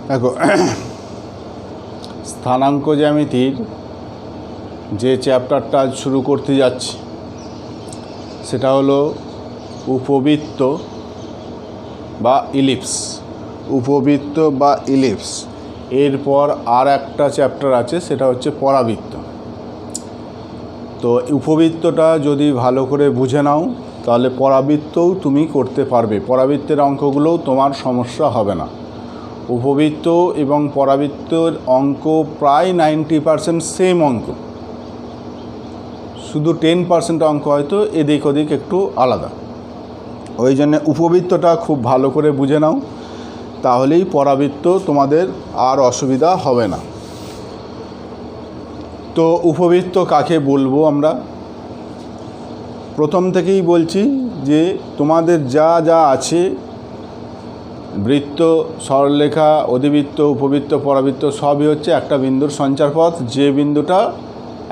দেখো, স্থানাঙ্ক জ্যামিতির যে চ্যাপ্টারটা শুরু করতে যাচ্ছি সেটা হলো উপবৃত্ত বা ইলিপস। উপবৃত্ত বা ইলিপস। এরপর আর একটা চ্যাপ্টার আছে, সেটা হচ্ছে পরাবৃত্ত। তো উপবৃত্তটা যদি ভালো করে বুঝে নাও তাহলে পরাবৃত্তও তুমি করতে পারবে। পরাবৃত্তের অঙ্কগুলোও তোমার সমস্যা হবে না। উপবৃত্ত এবং পরাবৃত্তর অঙ্ক প্রায় 90% সেম অঙ্ক, শুধু 10% অঙ্ক হয়তো এদিক ওদিক একটু আলাদা। ওই জন্য উপবৃত্তটা খুব ভালো করে বুঝে নাও, তাহলেই পরাবৃত্ত তোমাদের আর অসুবিধা হবে না। তো উপবৃত্ত কাকে বলবো আমরা? প্রথম থেকেই বলছি যে তোমাদের যা যা আছে, বৃত্ত, সরলরেখা, অধিবৃত্ত, উপবৃত্ত, পরাবৃত্ত সবই হচ্ছে একটা বিন্দুর সঞ্চারপথ, যে বিন্দুটা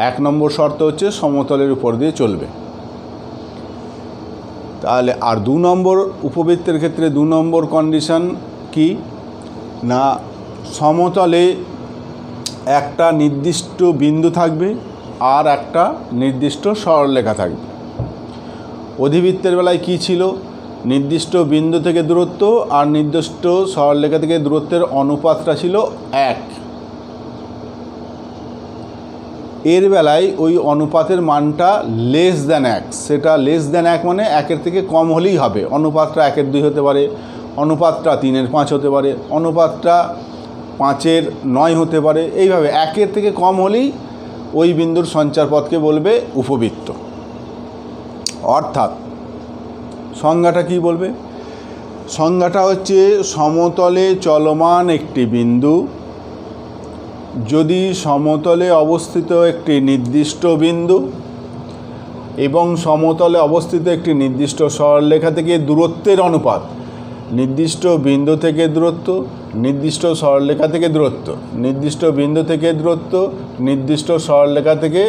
1 নম্বর শর্ত হচ্ছে সমতলের উপর দিয়ে চলবে। তাহলে আর 2 নম্বর উপবৃত্তের ক্ষেত্রে 2 নম্বর কন্ডিশন কি না, সমতলে একটা নির্দিষ্ট বিন্দু থাকবে আর একটা নির্দিষ্ট সরলরেখা থাকবে। অধিবৃত্তের বেলায় কি ছিল? নির্দিষ্ট বিন্দু থেকে দূরত্ব আর নির্দিষ্ট সরলরেখা থেকে দূরত্বের অনুপাতটা ছিল 1। এর বেলায় ওই অনুপাতের মানটা লেস দ্যান 1। সেটা লেস দ্যান 1 মানে 1-এর থেকে কম হলেই হবে। অনুপাতটা 1-এর 2 হতে পারে, অনুপাতটা 3-এর 5 হতে পারে, অনুপাতটা 5-এর 9 হতে পারে। এইভাবে 1-এর থেকে কম হলেই ওই বিন্দুর সঞ্চারপথকে বলবে উপবৃত্ত। অর্থাৎ সংজ্ঞাটা কি বলবে? সংজ্ঞাটা হচ্ছে সমতলে চলমান একটি বিন্দু যদি সমতলে অবস্থিত একটি নির্দিষ্ট বিন্দু এবং সমতলে অবস্থিত একটি নির্দিষ্ট সরলরেখা থেকে দূরত্বের অনুপাত, নির্দিষ্ট বিন্দু থেকে দূরত্ব, নির্দিষ্ট সরলরেখা থেকে দূরত্ব, নির্দিষ্ট বিন্দু থেকে দূরত্ব, নির্দিষ্ট সরলরেখা থেকে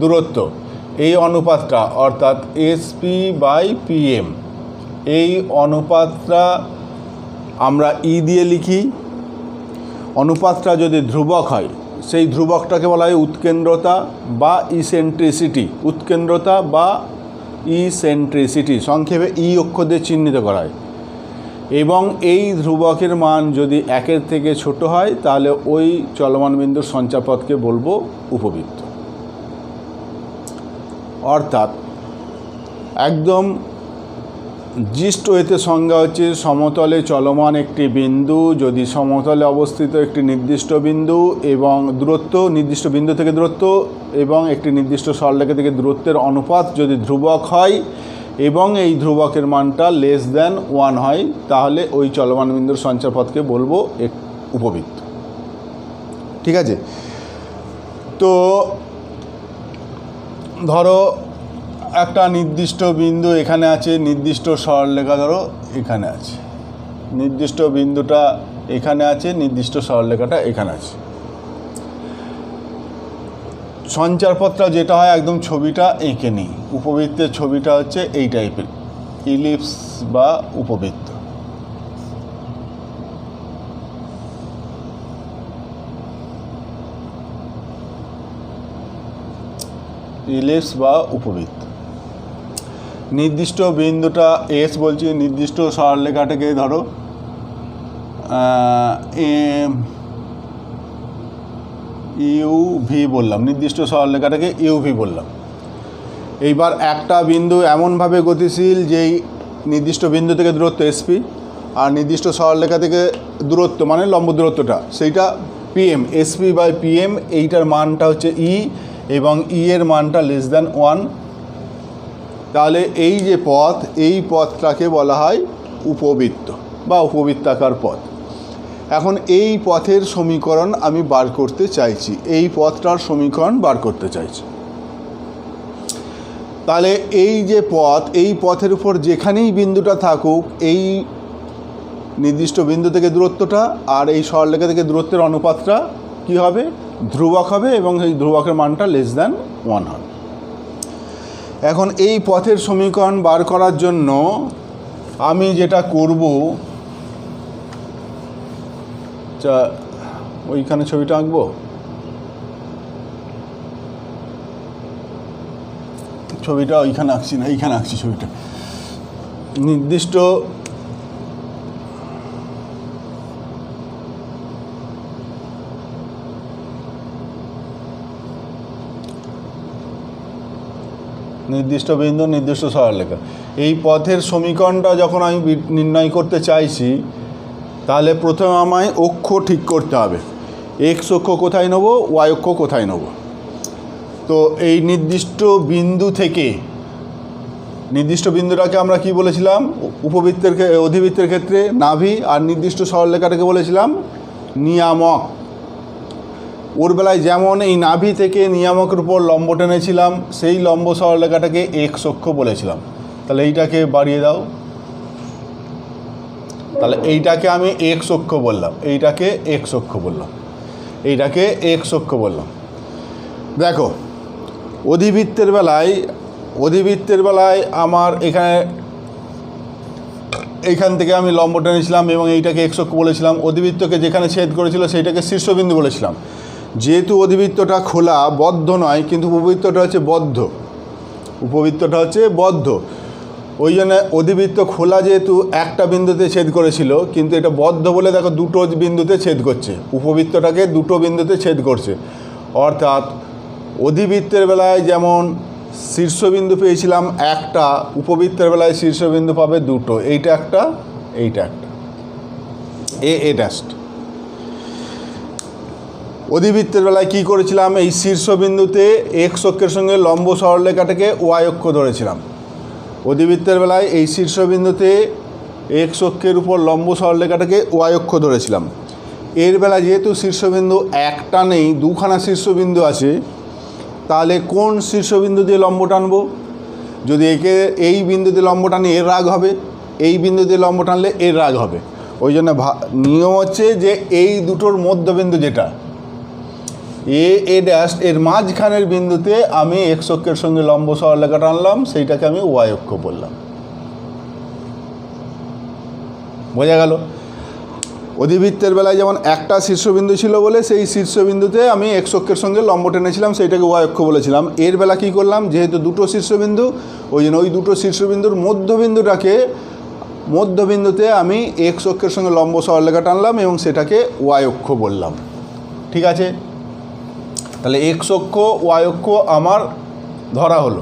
দূরত্ব, এই অনুপাতটা অর্থাৎ SP/PM, এই অনুপাতটা আমরা ই দিয়ে লিখি। অনুপাতটা যদি ধ্রুবক হয়, সেই ধ্রুবকটাকে বলা হয় উৎকেন্দ্রতা বা ইসেন্ট্রিসিটি। উৎকেন্দ্রতা বা ইসেন্ট্রিসিটি সংক্ষেপে ই অক্ষর দিয়ে চিহ্নিত করা হয়। এবং এই ধ্রুবকের মান যদি 1-এর থেকে ছোট হয় তাহলে ওই চলমান বিন্দুর সঞ্চারপথকে বলবো উপবৃত্ত। অর্থাৎ একদম জিস্ট ওয়েতে সংজ্ঞা হচ্ছে সমতলে চলমান একটি বিন্দু যদি সমতলে অবস্থিত একটি নির্দিষ্ট বিন্দু এবং দূরত্ব, নির্দিষ্ট বিন্দু থেকে দূরত্ব এবং একটি নির্দিষ্ট সরলরেখা থেকে দূরত্বের অনুপাত যদি ধ্রুবক হয় এবং এই ধ্রুবকের মানটা লেস দ্যান 1 হয়, তাহলে ওই চলমান বিন্দুর সঞ্চারপথকে বলবো উপবৃত্ত। ঠিক আছে? তো ধরো একটা নির্দিষ্ট বিন্দু এখানে আছে, নির্দিষ্ট সরলরেখা ধরো এখানে আছে, নির্দিষ্ট বিন্দুটা এখানে আছে, নির্দিষ্ট সরলরেখাটা এখানে আছে। সঞ্চারপথটা যেটা হয় একদম ছবিটা এঁকে নিই। উপবৃত্তের ছবিটা হচ্ছে এই টাইপের, ইলিপস বা উপবৃত্ত। ইলিপস বা উপবৃত্ত। নির্দিষ্ট বিন্দুটা এস বলছি, নির্দিষ্ট সরলরেখাটাকে ধরো ইউভি বললাম, নির্দিষ্ট সরলরেখাটাকে ইউভি বললাম। এইবার একটা বিন্দু এমনভাবে গতিশীল যেই নির্দিষ্ট বিন্দু থেকে দূরত্ব এসপি আর নির্দিষ্ট সরলরেখা থেকে দূরত্ব মানে লম্ব দূরত্বটা সেইটা পিএম। SP/PM এইটার মানটা হচ্ছে ই এবং ই এর মানটা লেস দ্যান 1। তাহলে এই যে পথ, এই পথটাকে বলা হয় উপবৃত্ত বা উপবৃত্তাকার পথ। এখন এই পথের সমীকরণ আমি বার করতে চাইছি, এই পথটার সমীকরণ বার করতে চাইছি। তাহলে এই যে পথ, এই পথের উপর যেখানেই বিন্দুটা থাকুক, এই নির্দিষ্ট বিন্দু থেকে দূরত্বটা আর এই সরলরেখা থেকে দূরত্বের অনুপাতটা কি হবে? ধ্রুবক হবে এবং এই ধ্রুবকের মানটা লেস দ্যান 1 হবে। এখন এই পথের সমীকরণ বার করার জন্য আমি যেটা করব, আচ্ছা ওইখানে ছবিটা আঁকবো, ছবিটা ওইখানে আঁকছি না, এইখানে আঁকছি ছবিটা। নির্দিষ্ট বিন্দু নির্দিষ্ট সরলরেখা, এই পথের সমীকরণটা যখন আমি নির্ণয় করতে চাইছি তাহলে প্রথমে আমায় অক্ষ ঠিক করতে হবে, এক্স অক্ষ কোথায় নেব, ওয়াই অক্ষ কোথায় নেব। তো এই নির্দিষ্ট বিন্দু থেকে, নির্দিষ্ট বিন্দুটাকে আমরা কি বলেছিলাম, উপবৃত্তের অধিবৃত্তের ক্ষেত্রে নাভি, আর নির্দিষ্ট সরলরেখাটাকে বলেছিলাম নিয়ামক। ওর বেলায় যেমন এই নাভি থেকে নিয়ামকের উপর লম্ব টেনেছিলাম, সেই লম্ব সরলরেখাটাকে এক্স অক্ষ বলেছিলাম। তাহলে এইটাকে বাড়িয়ে দাও, তাহলে এইটাকে আমি এক্স অক্ষ বললাম, এইটাকে এক্স অক্ষ বললাম, এইটাকে এক্স অক্ষ বললাম। দেখো অধিবৃত্তের বেলায় আমার এইখান থেকে আমি লম্ব টেনেছিলাম এবং এইটাকে এক্স অক্ষ বলেছিলাম। অধিবৃত্তকে যেখানে ছেদ করেছিল সেইটাকে শীর্ষবিন্দু বলেছিলাম। যেহেতু অধিবৃত্তটা খোলা, বদ্ধ নয়, কিন্তু উপবৃত্তটা হচ্ছে বদ্ধ, ওই জন্য অধিবৃত্ত খোলা যেহেতু একটা বিন্দুতে ছেদ করেছিল, কিন্তু এটা বদ্ধ বলে দেখো দুটো বিন্দুতে ছেদ করছে, উপবৃত্তটাকে দুটো বিন্দুতে ছেদ করছে। অর্থাৎ অধিবৃত্তের বেলায় যেমন শীর্ষবিন্দু পেয়েছিলাম একটা, উপবৃত্তের বেলায় শীর্ষবিন্দু পাবে দুটো, এইটা একটা, এইটা একটা, এ ড্যাস্ট। অধিবৃত্তের বেলায় কী করেছিলাম, এই শীর্ষবিন্দুতে এক্স অক্ষের সঙ্গে লম্ব সরলরেখাটাকে ওয়াই অক্ষ ধরেছিলাম। অধিবৃত্তের বেলায় এই শীর্ষবিন্দুতে এক্স অক্ষের উপর লম্ব সরলরেখাটাকে ওয়াই অক্ষ ধরেছিলাম। এর বেলায় যেহেতু শীর্ষবিন্দু একটা নেই, দুখানা শীর্ষবিন্দু আছে, তাহলে কোন শীর্ষবিন্দু দিয়ে লম্ব টানবো? যদি একে এই বিন্দুতে লম্ব টানি এর রাগ হবে, এই বিন্দু দিয়ে লম্ব টানলে এর রাগ হবে। ওই জন্য নিয়ম হচ্ছে যে এই দুটোর মধ্যবিন্দু যেটা এ ড্যাশ, এর মাঝখানের বিন্দুতে আমি এক্স অক্ষের সঙ্গে লম্ব সরলরেখা টানলাম, সেইটাকে আমি ওয়াই অক্ষ বললাম। বোঝা গেল? অধিবৃত্তের বেলায় যেমন একটা শীর্ষবিন্দু ছিল বলে সেই শীর্ষবিন্দুতে আমি এক্স অক্ষের সঙ্গে লম্ব টেনেছিলাম, সেইটাকে ওয়াই অক্ষ বলেছিলাম। এর বেলা কী করলাম, যেহেতু দুটো শীর্ষবিন্দু, ওই জন্য ওই দুটো শীর্ষবিন্দুর মধ্যবিন্দুতে আমি এক্স অক্ষের সঙ্গে লম্ব সরলরেখা টানলাম এবং সেটাকে ওয়াই অক্ষ বললাম। ঠিক আছে? তাহলে এক্স অক্ষ ওয়াই অক্ষ আমার ধরা হলো।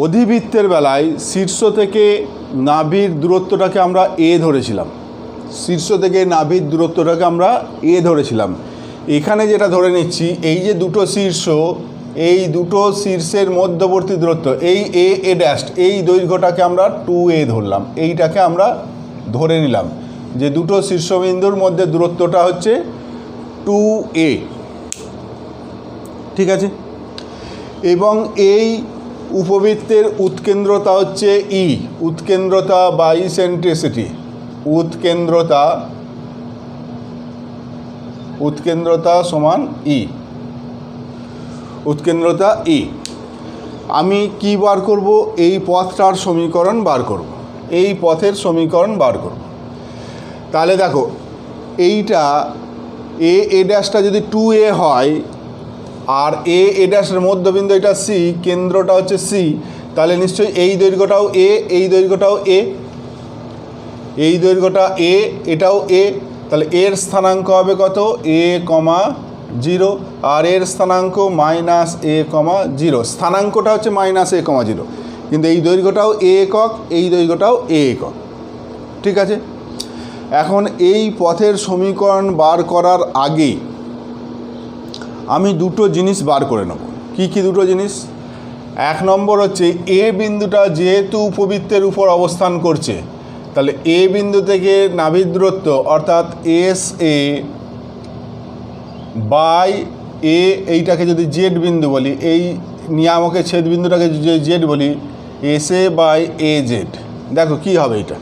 অধিবৃত্তের বেলায় শীর্ষ থেকে নাভির দূরত্বটাকে আমরা এ ধরেছিলাম, এখানে যেটা ধরে নিচ্ছি, এই যে দুটো শীর্ষ, এই দুটো শীর্ষের মধ্যবর্তী দূরত্ব, এই এ ড্যাশ, এই দৈর্ঘ্যটাকে আমরা 2a ধরলাম। এইটাকে আমরা ধরে নিলাম যে দুটো শীর্ষবিন্দুর মধ্যে দূরত্বটা হচ্ছে 2a। ঠিক আছে? এবং এই উপবৃত্তের উৎকেন্দ্রতা হচ্ছে ই, উৎকেন্দ্রতা বা ইসেন্ট্রিসিটি, উৎকেন্দ্রতা সমান ই, উৎকেন্দ্রতা ই। আমি কি বার করব? এই পথটার সমীকরণ বার করব, এই পথের সমীকরণ বার করব। তাহলে দেখো এইটা এ ড্যাশটা যদি 2a হয়, আর এ ড্যাশের মধ্যবিন্দু এটা সি, কেন্দ্রটা হচ্ছে সি, তাহলে নিশ্চয়ই এই দৈর্ঘ্যটাও এ, এই দৈর্ঘ্যটাও এ, এই দৈর্ঘ্যটা এ, এটাও এ। তাহলে এর স্থানাঙ্ক হবে কত? a,0, আর এর স্থানাঙ্ক -a,0। স্থানাঙ্কটা হচ্ছে -a,0, কিন্তু এই দৈর্ঘ্যটাও এ একক, এই দৈর্ঘ্যটাও এ একক। ঠিক আছে? এখন এই পথের সমীকরণ বার করার আগে আমি দুটো জিনিস বার করে নেব। কি কি দুটো জিনিস? এক নম্বর হচ্ছে এ বিন্দুটা যেহেতু উপবৃত্তের উপর অবস্থান করছে, তাহলে এ বিন্দু থেকে নাভির দূরত্ব অর্থাৎ SA বাই এ, এইটাকে যদি জেড বিন্দু বলি, এই নিয়ামকের ছেদ বিন্দুটাকে যদি জেড বলি, SA বাই AZ। দেখো কি হবে এটা,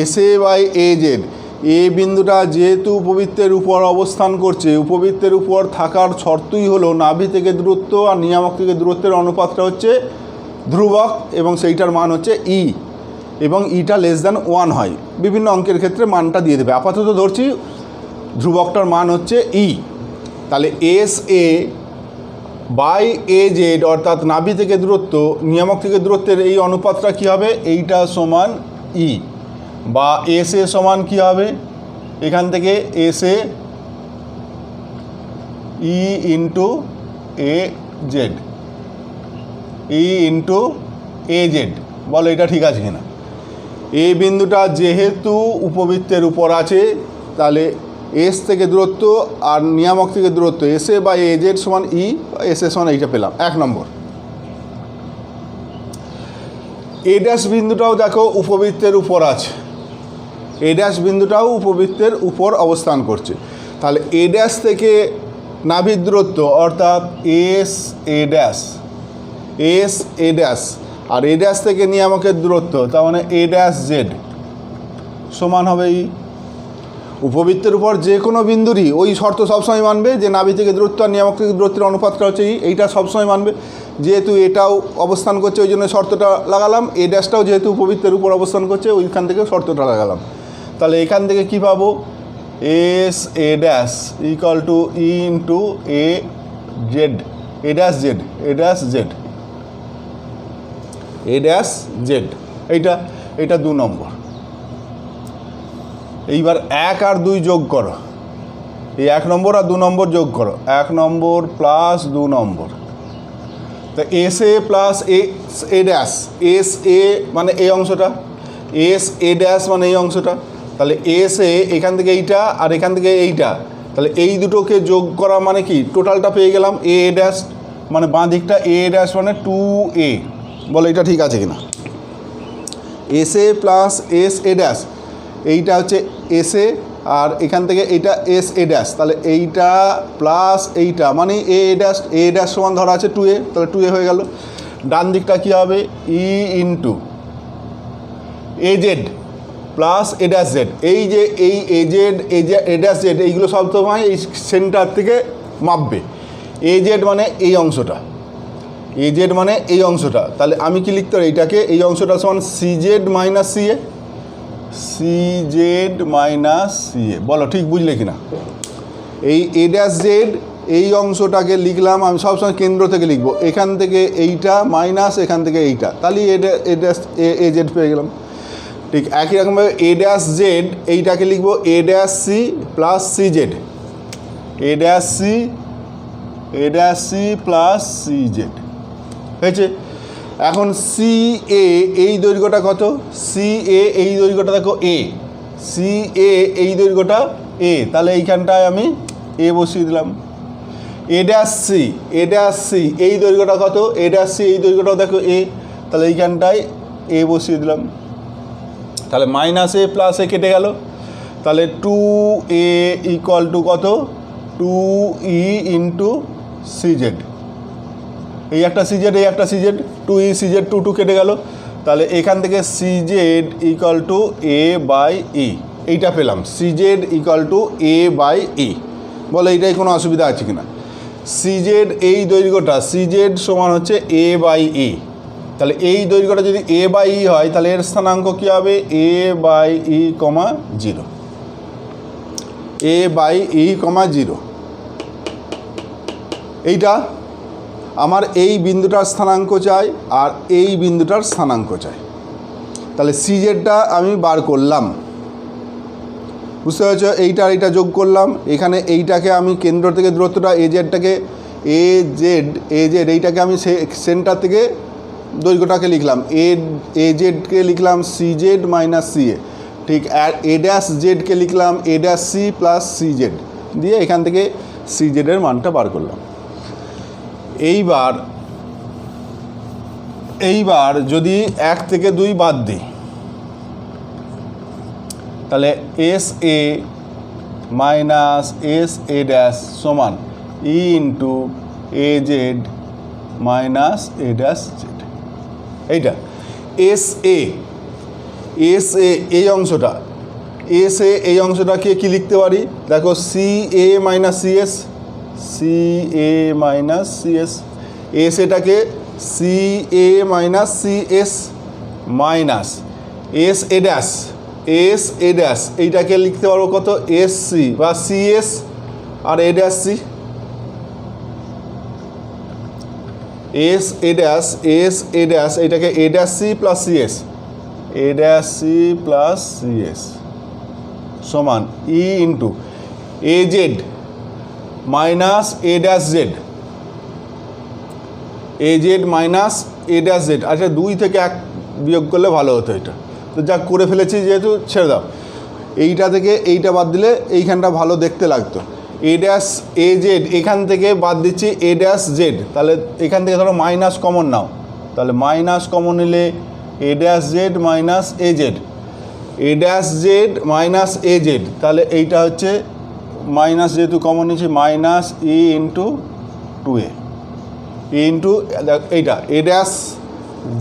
SA বাই AZ। এ বিন্দুটা যেহেতু উপবৃত্তের উপর অবস্থান করছে, উপবৃত্তের উপর থাকার শর্তই হলো নাভি থেকে দূরত্ব আর নিয়ামক থেকে দূরত্বের অনুপাতটা হচ্ছে ধ্রুবক এবং সেইটার মান হচ্ছে ই। এবং ইটা লেস দ্যান 1 হয়, বিভিন্ন অঙ্কের ক্ষেত্রে মানটা দিয়ে দেবে। আপাতত ধরছি ধ্রুবকটার মান হচ্ছে ই, তাহলে S A by A Z অর্থাৎ নাভি থেকে দূরত্ব নিয়ামক থেকে দূরত্বের এই অনুপাতটা কী হবে, এইটা সমান ই, বা এস এ সমান কী হবে, এখান থেকে S A E into A Z, E into A Z. বলো এটা ঠিক আছে কিনা। এই বিন্দুটা যেহেতু উপবৃত্তের উপর আছে, তাহলে এস থেকে দূরত্ব আর নিয়ামক থেকে দূরত্ব S A by A Z সমান ই, এস এ সমান এইটা পেলাম 1 নম্বর। এ ড্যাশ বিন্দুটাও দেখো উপবৃত্তের উপর আছে, এ ড্যাশ বিন্দুটাও উপবৃত্তের উপর অবস্থান করছে, তাহলে এ ড্যাশ থেকে নাভির দূরত্ব অর্থাৎ S A dash, S A dash, আর এ ড্যাশ থেকে নিয়ামকের দূরত্ব তার মানে এ ড্যাশ জেড সমান হবে ই। উপবৃত্তের উপর যে কোনো বিন্দুরই ওই শর্ত সবসময় মানবে যে নাভি থেকে দূরত্ব আর নিয়ামক থেকে দূরত্বের অনুপাতটা হচ্ছে ই, এইটা সবসময় মানবে। যেহেতু এটাও অবস্থান করছে ওই জন্য শর্তটা লাগালাম, এ ড্যাশটাও যেহেতু উপবৃত্তের উপর অবস্থান করছে ওইখান থেকে শর্তটা লাগালাম। তাহলে এখান থেকে কী পাবো, S A dash equal to E into A Z, A dash Z, A dash Z, A dash Z, এইটা 2 নম্বর। এইবার 1 আর 2 যোগ করো, এই 1 নম্বর আর 2 নম্বর যোগ করো, 1 নম্বর প্লাস 2 নম্বর, তো S A plus S A dash, S এ মানে এই অংশটা, এস এ ড্যাশ মানে এই অংশটা, তাহলে এস এ এখান থেকে এইটা আর এখান থেকে এইটা, তাহলে এই দুটোকে যোগ করা মানে কি টোটালটা পেয়ে গেলাম এ ড্যাশ, মানে বাঁ দিকটা এ ড্যাশ মানে 2a। বলো এটা ঠিক আছে কিনা। S A plus S A dash, এইটা হচ্ছে এস এ আর এখান থেকে এইটা এস এ ড্যাশ, তাহলে এইটা প্লাস এইটা মানে এ ড্যাশ, এ ড্যাশ সমান ধরা আছে 2a, তাহলে 2a হয়ে গেল। ডান দিকটা কী হবে, E into A Z plus A dash Z, এই যে এই A Z A dash Z এইগুলো সব সময় এই সেন্টার থেকে মাপবে। এ জেড মানে এই অংশটা, এ জেড মানে এই অংশটা, তাহলে আমি কি লিখতে পারি এইটাকে, এই অংশটা সমান সি জেড মাইনাস সি এ, সি জেড মাইনাস সি এ। বলো ঠিক বুঝলে কিনা। এই এ ড্যাশ জেড এই অংশটাকে লিখলাম আমি সবসময় কেন্দ্র থেকে লিখবো, এখান থেকে এইটা মাইনাস এখান থেকে এইটা, তাহলে এ ড্যাশ এ জেড পেয়ে গেলাম। ঠিক একই রকমভাবে এ ড্যাশ জেড এইটাকে লিখবো A dash C plus C Z, A dash C plus C Z হয়েছে। এখন সি এ এই দৈর্ঘ্যটা কত, সি এ এই দৈর্ঘ্যটা দেখো এ, সি এ এই দৈর্ঘ্যটা এ, তাহলে এইখানটায় আমি এ বসিয়ে দিলাম। এ ড্যাশ সি এই দৈর্ঘ্যটা কত, এ ড্যাশ সি এই দৈর্ঘ্যটাও দেখো এ, তাহলে এইখানটায় এ বসিয়ে দিলাম। তাহলে মাইনাস এ প্লাস এ কেটে গেল, তাহলে 2a ইকুয়াল টু কত, 2e ইন্টু সি জেড, এই একটা সি জেড এই একটা C Z, 2e C Z 2 কেটে গেল, তাহলে এখান থেকে C Z equal to A by E, এইটা পেলাম C Z equal to A by E. বলো এইটাই কোনো অসুবিধা আছে কিনা। সি জেড এই দৈর্ঘ্যটা সি জেড সমান হচ্ছে এ বাই ই, তাহলে এই দৈর্ঘ্যটা যদি এ বাই ই হয় তাহলে এর স্থানাঙ্ক কী হবে, এ by E comma 0, A by ই কমা 0। এইটা আমার এই বিন্দুটার স্থানাঙ্ক চাই আর এই বিন্দুটার স্থানাঙ্ক চাই, তাহলে সি জেডটা আমি বার করলাম, বুঝতে পারছ। এইটা আর এইটা যোগ করলাম, এখানে এইটাকে আমি কেন্দ্র থেকে দূরত্বটা এ জেডটাকে এ জেড এইটাকে আমি সেন্টার থেকে দৈর্ঘ্যটাকে লিখলাম এ জেডকে লিখলাম C Z minus C A, ঠিক। আর এ ড্যাশ জেডকে লিখলাম A dash C plus C Z দিয়ে এখান থেকে সি জেডের মানটা বার করলাম। এইবার যদি 1 থেকে 2 বাদ দিই তাহলে S A minus S A dash সমান E into A Z minus A dash Z. এইটা এস এ এই অংশটা, এস এ এই অংশটাকে কি লিখতে পারি দেখো, C A minus C S, C A minus C S, S এটাকে C A minus C S minus S A dash, S A dash এইটাকে লিখতে পারবো কত, এস সি বা সি এস আর A dash C, S A dash, S A dash এইটাকে A dash C plus C S, A dash C plus C S সমান E into A Z minus A dash Z, A Z minus A dash Z. আচ্ছা 2 থেকে 1 বিয়োগ করলে ভালো হতো, এটা তো যা করে ফেলেছি যেহেতু ছেড়ে দাও। এইটা থেকে এইটা বাদ দিলে এইখানটা ভালো দেখতে লাগতো। এ ড্যাশ এ জেড এখান থেকে বাদ দিচ্ছি এ ড্যাশ জেড, তাহলে এখান থেকে ধরো মাইনাস কমন নাও, তাহলে মাইনাস কমন নিলে A dash Z minus A Z, A dash Z minus A Z, তাহলে এইটা হচ্ছে মাইনাস যেহেতু কমন নিচ্ছি minus E into 2a into এইটা এ ড্যাশ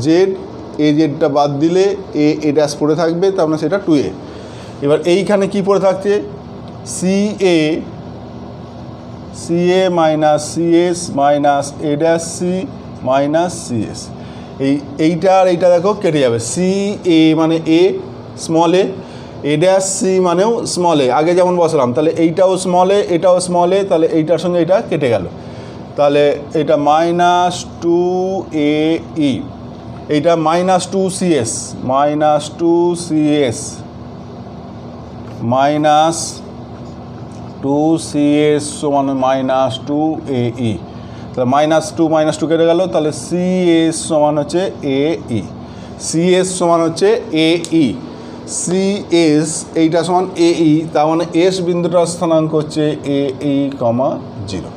জেড, এ জেডটা বাদ দিলে এ ড্যাশ পড়ে থাকবে, তার মানে সেটা 2a। এবার এইখানে কি পড়ে থাকছে, C A minus C S minus A dash C minus C S, এইটা আর এইটা দেখো কেটে যাবে, সি এ মানে A small A dash C মানেও স্মল এ, আগে যেমন বসালাম, তাহলে এইটাও স্মল এ এটাও স্মল এ, তাহলে এইটার সঙ্গে এটা কেটে গেল, তাহলে এটা মাইনাস 2ae, এইটা minus 2cs, minus 2cs minus 2cs সমান মাইনাস 2ae, তাহলে মাইনাস 2 কেটে গেল, তাহলে cs সমান হচ্ছে ae, cs সমান হচ্ছে ae, cs এইটা সমান ae, তার মানে s বিন্দুটার স্থানাঙ্ক হচ্ছে ae, 0।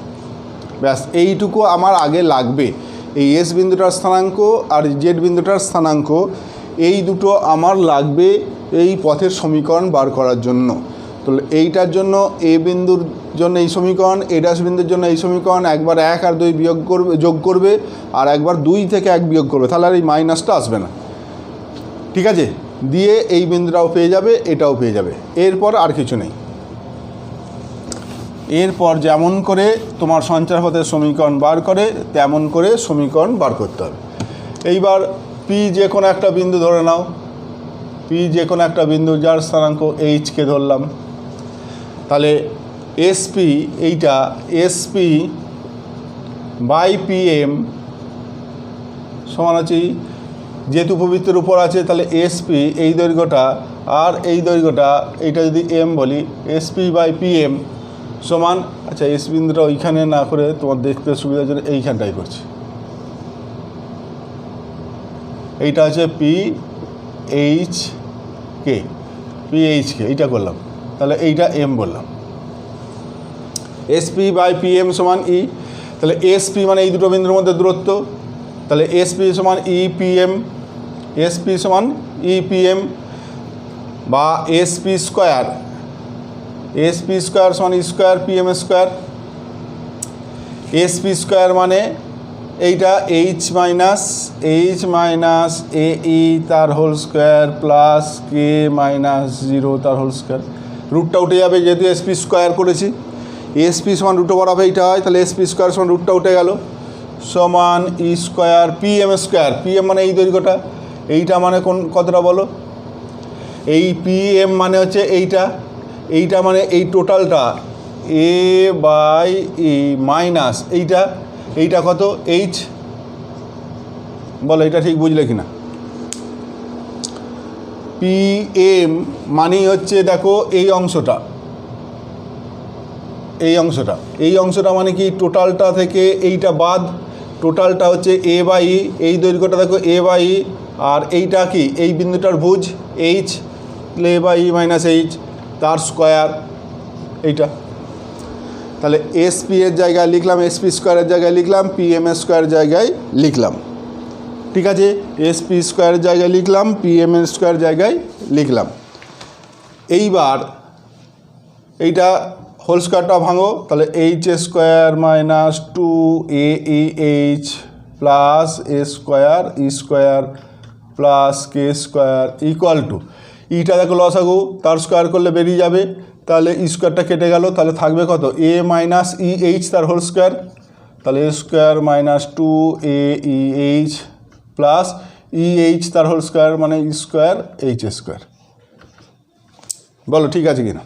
ব্যাস এইটুকু আমার আগে লাগবে, এই এস বিন্দুটার স্থানাঙ্ক আর জেড বিন্দুটার স্থানাঙ্ক এই দুটো আমার লাগবে এই পথের সমীকরণ বার করার জন্য। তো এইটার জন্য এ বিন্দুর জন্য এই সমীকরণ, এ ড্যাশ বিন্দুর জন্য এই সমীকরণ, একবার 1 আর 2 বিয়োগ করবে, যোগ করবে, আর একবার 2 থেকে 1 বিয়োগ করবে, তাহলে আর এই মাইনাসটা আসবে না। ঠিক আছে, দিয়ে এই বিন্দুটাও পেয়ে যাবে, এটাও পেয়ে যাবে, এরপর আর কিছু নেই। এরপর যেমন করে তোমার সঞ্চারপথের সমীকরণ বার করে তেমন করে সমীকরণ বার করতে হবে। এইবার পি যে কোনো একটা বিন্দু ধরে নাও, পি যে কোনো একটা বিন্দু যার স্থানাঙ্ক এইচকে ধরলাম, তাহলে এসপি এইটা এসপি বাই পিএম সমান আছে, যেহেতু উপবৃত্তের উপর আছে তাহলে এসপি এই দৈর্ঘ্যটা আর এই দৈর্ঘ্যটা এইটা যদি এম বলি, এসপি বাই পিএম সমান, আচ্ছা এস বিন্দুটা ওইখানে না করে তোমার দেখতে সুবিধার জন্য এইখানটাই করছি, এইটা হচ্ছে পি এইচ কে, এইটা করলাম, তাহলে এইটা এম বললাম, এসপি বাই পিএম সমান ই, তাহলে এসপি মানে এই দুটো বিন্দুর মধ্যে দূরত্ব, তাহলে এসপি সমান ই পিএম, এসপি সমান ই পিএম বা এসপি স্কোয়ার, এসপি স্কোয়ার সমান square PM square, SP square মানে এইটা এইচ মাইনাস এ ই তার হোল স্কোয়ার প্লাস কে মাইনাস 0 তার হোল স্কোয়ার, রুটটা উঠে যাবে যেহেতু এসপি স্কোয়ার করেছি, এসপি সমান রুট ওভার হবে এইটা হয়, তাহলে এসপি স্কোয়ার সমান রুটটা উঠে গেল সমান ই স্কোয়ার পিএম স্কোয়ার, পিএম মানে এই দৈর্ঘ্যটা, এইটা মানে কোন কতটা বলো, এই পিএম মানে হচ্ছে এইটা, এইটা মানে এই টোটালটা এ বাই ই মাইনাস এইটা কত এইচ, বলো এটা ঠিক বুঝলে কিনা। পিএম মানেই হচ্ছে দেখো এই অংশটা মানে কি টোটালটা থেকে এইটা বাদ, টোটালটা হচ্ছে এ বাই ই, এই দৈর্ঘ্যটা দেখো এ বাই ই, আর এইটা কি এই বিন্দুটার ভুজ H, A by E minus H তার স্কোয়ার এইটা, তাহলে এসপি এর জায়গায় লিখলাম, এসপি স্কোয়ারের জায়গায় লিখলাম, পিএম এর স্কোয়ারের জায়গায় লিখলাম, ঠিক আছে, এসপি স্কোয়ারের জায়গায় লিখলাম, পিএম এর স্কোয়ার জায়গায় লিখলাম। এইবার এইটা হোল স্কোয়ারটা ভাঙো, তাহলে H square minus 2aeh plus A square E square plus K square equal to, ইটা দেখো লসাগু তার স্কোয়ার করলে বেরিয়ে যাবে, তাহলে ই স্কোয়ারটা কেটে গেল, তাহলে থাকবে কত এ মাইনাস ই এইচ তার হোল স্কোয়ার, তাহলে A square minus 2aeh plus EH তার হোল স্কোয়ার মানে ই স্কোয়ার এইচ স্কোয়ার। বলো ঠিক আছে কিনা?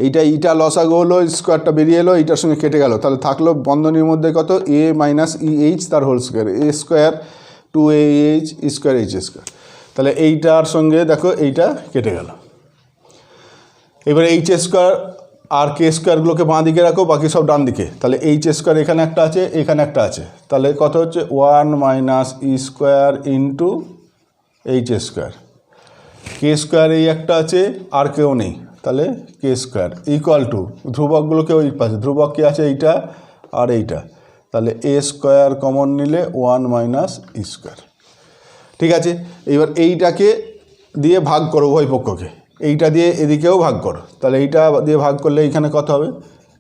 এইটা ইটা লসাগু হলো, স্কোয়ারটা বেরিয়ে এলো, এইটার সঙ্গে কেটে গেল, তাহলে থাকলো বন্ধনীর মধ্যে কত a মাইনাস EH তার whole square, a square 2AH square H square. তাহলে এইটার সঙ্গে দেখো এইটা কেটে গেল। এবার এইচ স্কোয়ার আর কে স্কোয়ারগুলোকে বাঁ দিকে রাখো, বাকি সব ডান দিকে। তাহলে এইচ স্কোয়ার এখানে একটা আছে, এখানে একটা আছে, তাহলে কত হচ্ছে 1 মাইনাস ই square into H square. K square এই একটা আছে, আর কেউ নেই, তাহলে কে স্কোয়ার ইকুয়াল টু ধ্রুবকগুলোকে ওই পাশে, ধ্রুবক কি আছে এইটা আর এইটা, তাহলে এ স্কোয়ার কমন নিলে 1 মাইনাস ই স্কোয়ার। ঠিক আছে, এবার এইটাকে দিয়ে ভাগ করো উভয় পক্ষকে, এইটা দিয়ে এদিকেও ভাগ করো, তাহলে এইটা দিয়ে ভাগ করলে এইখানে কত হবে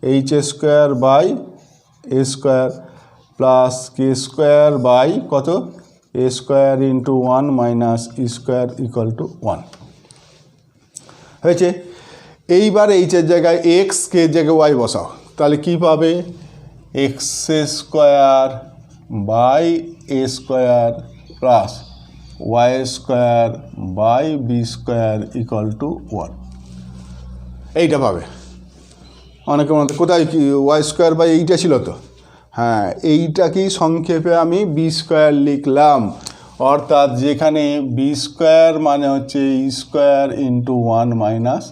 H square by A square plus K square by কত A square into 1 minus E square equal to 1 হয়েছে। এইবার এইচের জায়গায় এক্স, কে জায়গায় ওয়াই বসাও, তাহলে কি পাবে x square by A square plus y square by b square equal to 1, এইটা পাবে। অনেকের মধ্যে কোথায় কি ওয়াই স্কোয়ার বাই এইটা ছিল তো, হ্যাঁ এইটাকেই সংক্ষেপে আমি বি স্কোয়ার লিখলাম, অর্থাৎ যেখানে বি স্কোয়ার মানে হচ্ছে E square into 1 minus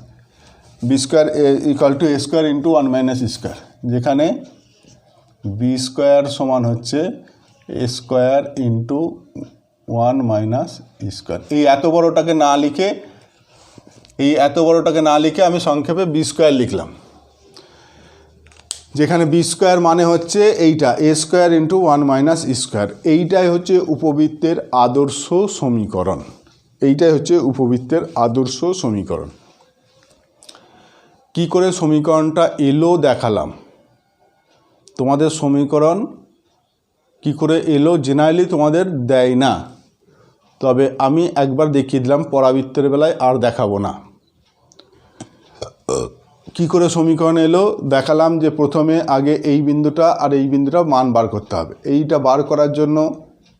B square equal to A square into 1 minus square, যেখানে বি স্কোয়ার সমান হচ্ছে A square into 1 minus square. এই এত বড়টাকে না লিখে আমি সংক্ষেপে বি স্কোয়ার লিখলাম, যেখানে বি স্কোয়ার মানে হচ্ছে এইটা এ স্কোয়ার ইন্টু 1 মাইনাস স্কোয়ার। এইটাই হচ্ছে উপবৃত্তের আদর্শ সমীকরণ, এইটাই হচ্ছে উপবৃত্তের আদর্শ সমীকরণ। কি করে সমীকরণটা এলো দেখালাম, তোমাদের সমীকরণ কি করে এলো জেনারেলি তোমাদের দেয় না, তবে আমি একবার দেখিয়ে দিলাম, পরাবৃত্তের বেলায় আর দেখাবো না। কি করে সমীকরণ এলো দেখালাম, যে প্রথমে আগে এই বিন্দুটা আর এই বিন্দুটা মান বার করতে হবে। এইটা বার করার জন্য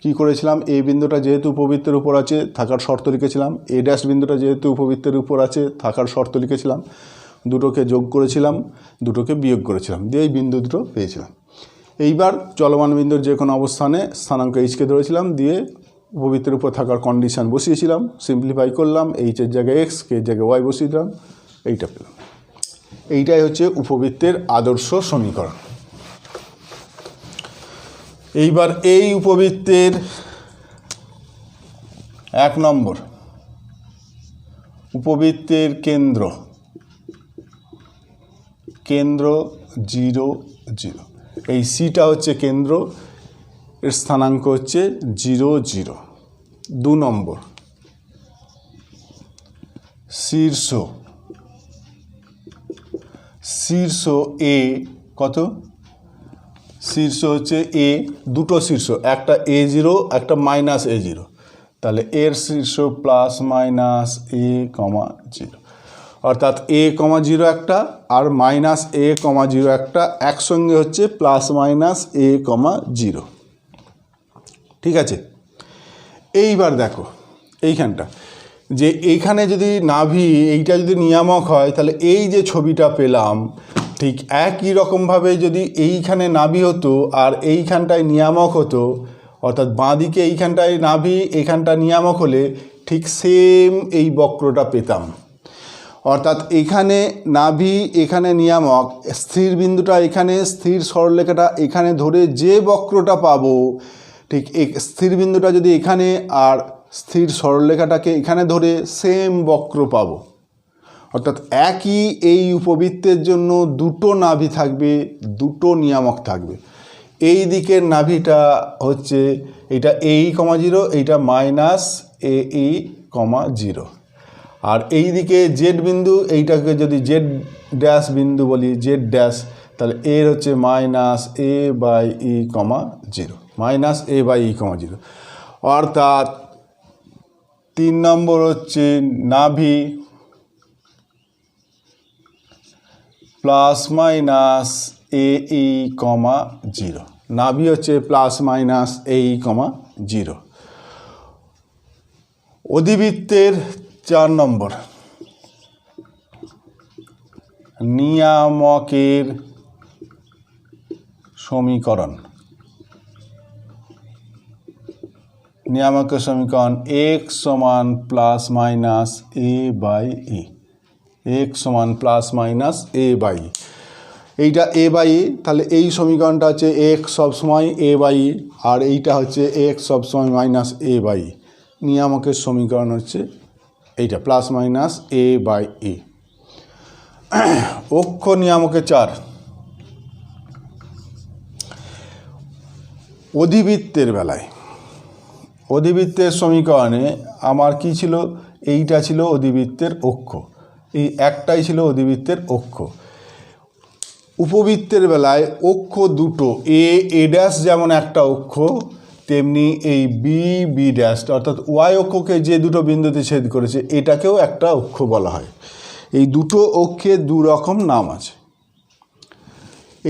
কি করেছিলাম, এই বিন্দুটা যেহেতু উপবৃত্তের উপর আছে থাকার শর্ত লিখেছিলাম, এ ড্যাশ বিন্দুটা যেহেতু উপবৃত্তের উপর আছে থাকার শর্ত লিখেছিলাম, দুটোকে যোগ করেছিলাম, দুটোকে বিয়োগ করেছিলাম, দিয়ে এই বিন্দু দুটো পেয়েছিলাম। এইবার চলমান বিন্দুর যে কোনো অবস্থানে স্থানাঙ্ক এইচকে ধরেছিলাম, দিয়ে উপবৃত্তের উপর থাকার কন্ডিশান বসিয়েছিলাম, সিম্পলিফাই করলাম, এইচের জায়গায় এক্স, কে জায়গায় ওয়াই বসিয়ে দিলাম, এইটা পেলাম। এইটাই হচ্ছে উপবৃত্তের আদর্শ সমীকরণ। এইবার এই উপবৃত্তের 1 নম্বর উপবৃত্তের কেন্দ্র 0 0, এই সিটা হচ্ছে কেন্দ্র, এর স্থানাঙ্ক হচ্ছে 0 0। 2 নম্বর শীর্ষ এ কত, শীর্ষ হচ্ছে এ, দুটো শীর্ষ, একটা A0 একটা মাইনাস A0, তাহলে এর শীর্ষ প্লাস মাইনাস A,0, অর্থাৎ A,0 একটা আর মাইনাস A,0 একটা একসঙ্গে হচ্ছে প্লাস মাইনাস A,0। ঠিক আছে, এইবার দেখো এইখানটা, যে এইখানে যদি নাভি এইটা যদি নিয়ামক হয়, তাহলে এই যে ছবিটা পেলাম ঠিক একই রকমভাবে যদি এইখানে নাভি হতো আর এইখানটায় নিয়ামক হতো, অর্থাৎ বাঁদিকে এইখানটায় নাভি এইখানটা নিয়ামক হলে ঠিক সেম এই বক্রটা পেতাম। অর্থাৎ এখানে নাভি এখানে নিয়ামক, স্থির বিন্দুটা এখানে, স্থির সরলরেখাটা এখানে ধরে যে বক্রটা পাবো, ঠিক স্থির বিন্দুটা যদি এখানে আর স্থির সরলরেখাটাকে এখানে ধরে সেম বক্র পাবো। অর্থাৎ একই এই উপবৃত্তের জন্য দুটো নাভি থাকবে, দুটো নিয়ামক থাকবে। এই দিকের নাভিটা হচ্ছে এইটা AE,0, এইটা মাইনাস AE,0, আর এই দিকে জেড বিন্দু, এইটাকে যদি জেড ড্যাশ বিন্দু বলি, জেড ড্যাশ, তাহলে এর হচ্ছে মাইনাস A/E,0, মাইনাস A/E,0। অর্থাৎ 3 নম্বর হচ্ছে নাভি প্লাস মাইনাস AE,0, নাভি হচ্ছে প্লাস মাইনাস AE,0। অধিবৃত্তের 4 নম্বর নিয়ামকের সমীকরণ। নিয়ামকের সমীকরণ x সমান plus minus a by e, x সমান plus minus a by e, এইটা a বাই e, তাহলে এই সমীকরণটা হচ্ছে x সবসময় a বাই e, আর এইটা হচ্ছে x সবসময় মাইনাস a বাই e। নিয়ামকের সমীকরণ হচ্ছে এইটা plus minus a by e। অক্ষ নিয়ামকের 4 অধিবৃত্তের বেলায়, অধিবৃত্তের সমীকরণে আমার কি ছিল, এইটা ছিল অধিবৃত্তের অক্ষ, এই একটাই ছিল অধিবৃত্তের অক্ষ। উপবৃত্তের বেলায় অক্ষ দুটো, এ ড্যাশ যেমন একটা অক্ষ, তেমনি এই বি ড্যাশ অর্থাৎ ওয়াই অক্ষকে যে দুটো বিন্দুতে ছেদ করেছে এটাকেও একটা অক্ষ বলা হয়। এই দুটো অক্ষের দু রকম নাম আছে।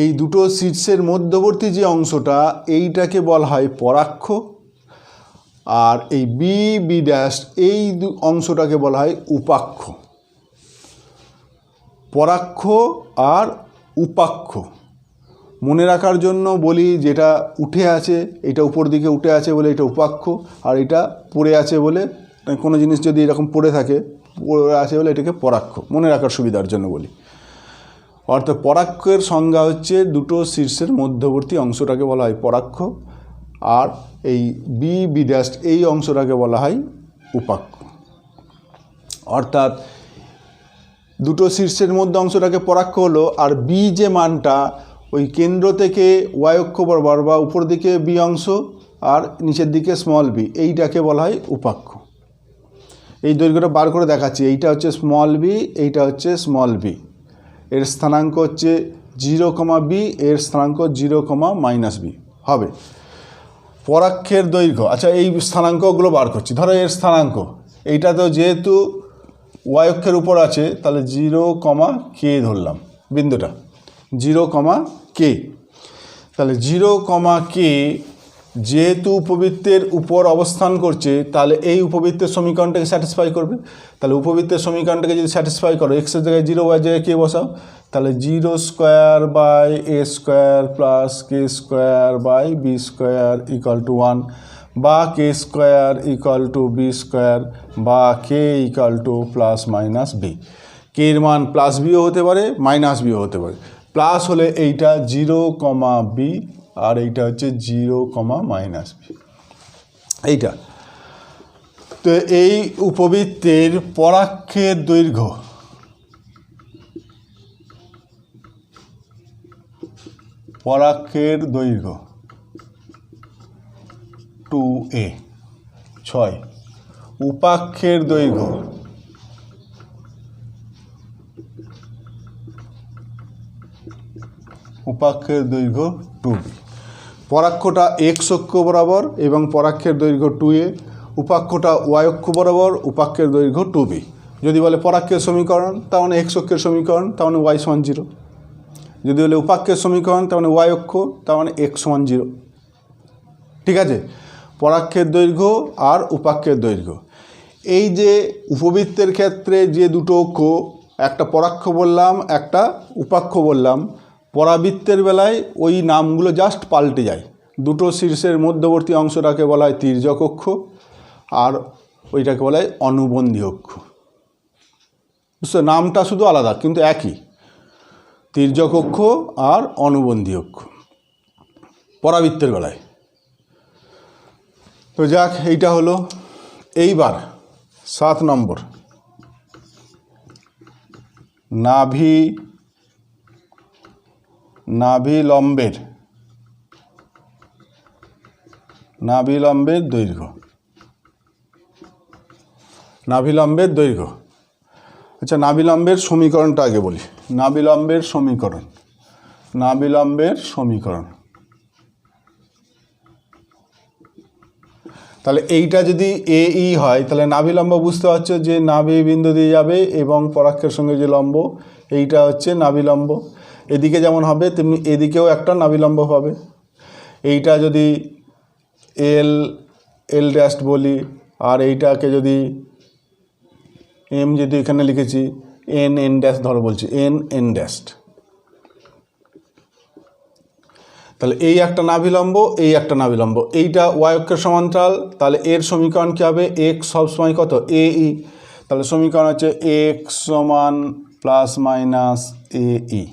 এই দুটো শীর্ষের মধ্যবর্তী যে অংশটা এইটাকে বলা হয় পরাক্ষ, আর এই বি ড্যাশ এই অংশটাকে বলা হয় উপাক্ষ। পরাক্ষ আর উপাক্ষ মনে রাখার জন্য বলি, যেটা উঠে আছে এটা উপর দিকে উঠে আছে বলে এটা উপাক্ষ, আর এটা পড়ে আছে বলে, কোনো জিনিস যদি এরকম পড়ে থাকে পড়ে আছে বলে এটাকে পরাক্ষ, মনে রাখার সুবিধার জন্য বলি। অর্থাৎ পরাক্ষের সংজ্ঞা হচ্ছে দুটো শীর্ষের মধ্যবর্তী অংশটাকে বলা হয় পরাক্ষ, আর এই বি ড্যাশ এই অংশটাকে বলা হয় উপাক্ষ। অর্থাৎ দুটো শীর্ষের মধ্যে অংশটাকে পরাক্ষ হলো, আর বি যে মানটা ওই কেন্দ্র থেকে ওয়াই অক্ষ বরাবর বা উপর দিকে বি অংশ আর নিচের দিকে স্মল বি, এইটাকে বলা হয় উপাক্ষ। এই দৈর্ঘ্যটা বার করে দেখাচ্ছি, এইটা হচ্ছে স্মল বি, এইটা হচ্ছে স্মল বি, এর স্থানাঙ্ক হচ্ছে 0, b, এর স্থানাঙ্ক 0, b হবে। পরাক্ষের দৈর্ঘ্য, আচ্ছা এই স্থানাঙ্কগুলো বার করছি। ধরো এর স্থানাঙ্ক, এইটা তো যেহেতু ওয়াই অক্ষের উপর আছে তাহলে 0, k ধরলাম বিন্দুটা, 0, k, তাহলে 0, k যেহেতু উপবৃত্তের উপর অবস্থান করছে তাহলে এই উপবৃত্তের সমীকরণটাকে স্যাটিসফাই করবে। তাহলে উপবৃত্তের সমীকরণটাকে যদি স্যাটিসফাই করো, এক্সের জায়গায় 0, ওয়াই জায়গায় k বসাও, তাহলে 0² + a² + k² / b² = 1, বা k² = b² বা k = ± b। k এর মান প্লাস বিও হতে পারে মাইনাস বিও হতে পারে। প্লাস হলে এইটা 0, b, আর এইটা হচ্ছে 0, b, এইটা। তো এই উপবৃত্তের পরাক্ষের দৈর্ঘ্য পরাক্ষের দৈর্ঘ্য 2a, 6। উপাক্ষের দৈর্ঘ্য উপাক্ষের দৈর্ঘ্য 2b। পরাক্ষটা x অক্ষ বরাবর এবং পরাক্ষের দৈর্ঘ্য 2a, উপাক্ষটা y অক্ষ বরাবর, উপাক্ষের দৈর্ঘ্য 2b। যদি বলে পরাক্ষের সমীকরণ তার মানে x অক্ষের সমীকরণ, তার মানে y = 0। যদি বলে উপাক্ষের সমীকরণ তার মানে y অক্ষ, তার মানে x = 0। ঠিক আছে, পরাক্ষের দৈর্ঘ্য আর উপাক্ষের দৈর্ঘ্য। এই যে উপবৃত্তের ক্ষেত্রে যে দুটো অক্ষ, একটা পরাক্ষ বললাম একটা উপাক্ষ বললাম, পরাবৃত্তের বেলায় ওই নামগুলো জাস্ট পাল্টে যায়। দুটো শীর্ষের মধ্যবর্তী অংশটাকে বলা হয় তির্যক অক্ষ, আর ওইটাকে বলা হয় অনুবন্ধী অক্ষ। বুঝছো, নামটা শুধু আলাদা কিন্তু একই, তির্যক অক্ষ আর অনুবন্ধী অক্ষ পরাবৃত্তের বেলায়। তো যাক, এইটা হলো। এইবার 7 নম্বর নাভিলম্বের দৈর্ঘ্য। নাভিলম্বের দৈর্ঘ্য, আচ্ছা নাভিলম্বের সমীকরণটা আগে বলি। নাভিলম্বের সমীকরণ তাহলে এইটা যদি AE হয় তাহলে নাভিলম্ব বুঝতে পারছো যে নাভি বিন্দু দিয়ে যাবে এবং পরাক্ষের সঙ্গে যে লম্ব এইটা হচ্ছে নাভিলম্ব। এদিকে যেমন হবে তেমনি এদিকেও একটা নাভিলম্ব হবে। এইটা যদি L' বলি, আর এইটাকে যদি এম যদি এখানে লিখেছি এন এন ড্যাশ ধরো বলছি এন এন ড্যাশ, তাহলে এই একটা নাভিলম্ব এই একটা নাভিলম্ব, এইটা ওয়াই অক্ষের সমান্তরাল, তাহলে এর সমীকরণ কী হবে এক্স সবসময় কত এ ই, তাহলে সমীকরণ হচ্ছে এক্স সমান plus minus a E,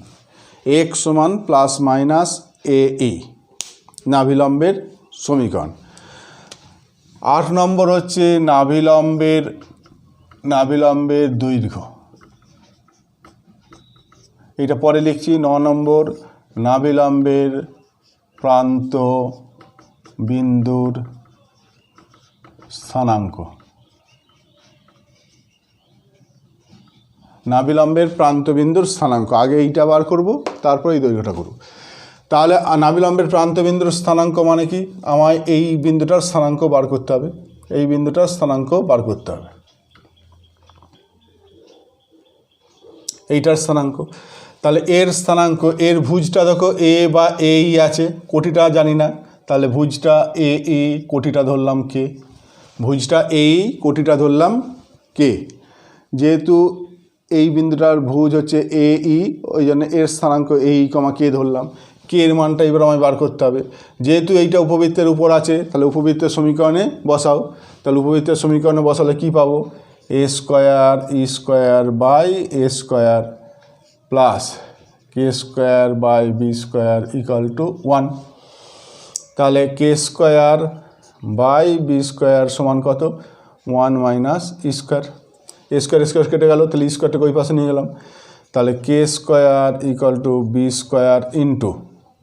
x সমান প্লাস মাইনাস এ ই নাভিলম্বের সমীকরণ। 8 নম্বর হচ্ছে নাভিলম্বের দৈর্ঘ্য, এটা পরে লিখছি। 9 নম্বর নাভিলম্বের প্রান্ত বিন্দুর স্থানাঙ্ক, নাভিলম্বের প্রান্তবিন্দুর স্থানাঙ্ক, আগে এইটা বার করব তারপর এই দৈর্ঘ্যটা করব। তাহলে নাভিলম্বের প্রান্তবিন্দুর স্থানাঙ্ক মানে কি, আমায় এই বিন্দুটার স্থানাঙ্ক বার করতে হবে, এই বিন্দুটার স্থানাঙ্ক বার করতে হবে, এইটার স্থানাঙ্ক। তাহলে এর স্থানাঙ্ক, এর ভুজটা দেখো এ বা এই আছে, কোটিটা জানি না, তাহলে ভুজটা এ ই, কোটিটা ধরলাম কে, ভুজটা এই কোটিটা ধরলাম কে, যেহেতু এই বিন্দুটার ভুজ হচ্ছে এ ই, ওই জন্য এর স্থানাঙ্ক এই কমা কে ধরলাম, কে এর মানটা এবার আমায় বার করতে হবে। যেহেতু এইটা উপবৃত্তের উপর আছে, তাহলে উপবৃত্তের সমীকরণে বসাও, তাহলে উপবৃত্তের সমীকরণে বসালে কি পাবো, a square E square by A square plus K square by b square equal to 1। তাহলে k square by b square সমান কত 1 minus E square, a square square কেটে গেল, তাহলে স্কোয়ারটাকে ওই পাশে নিয়ে গেলাম, তাহলে k square equal to b square into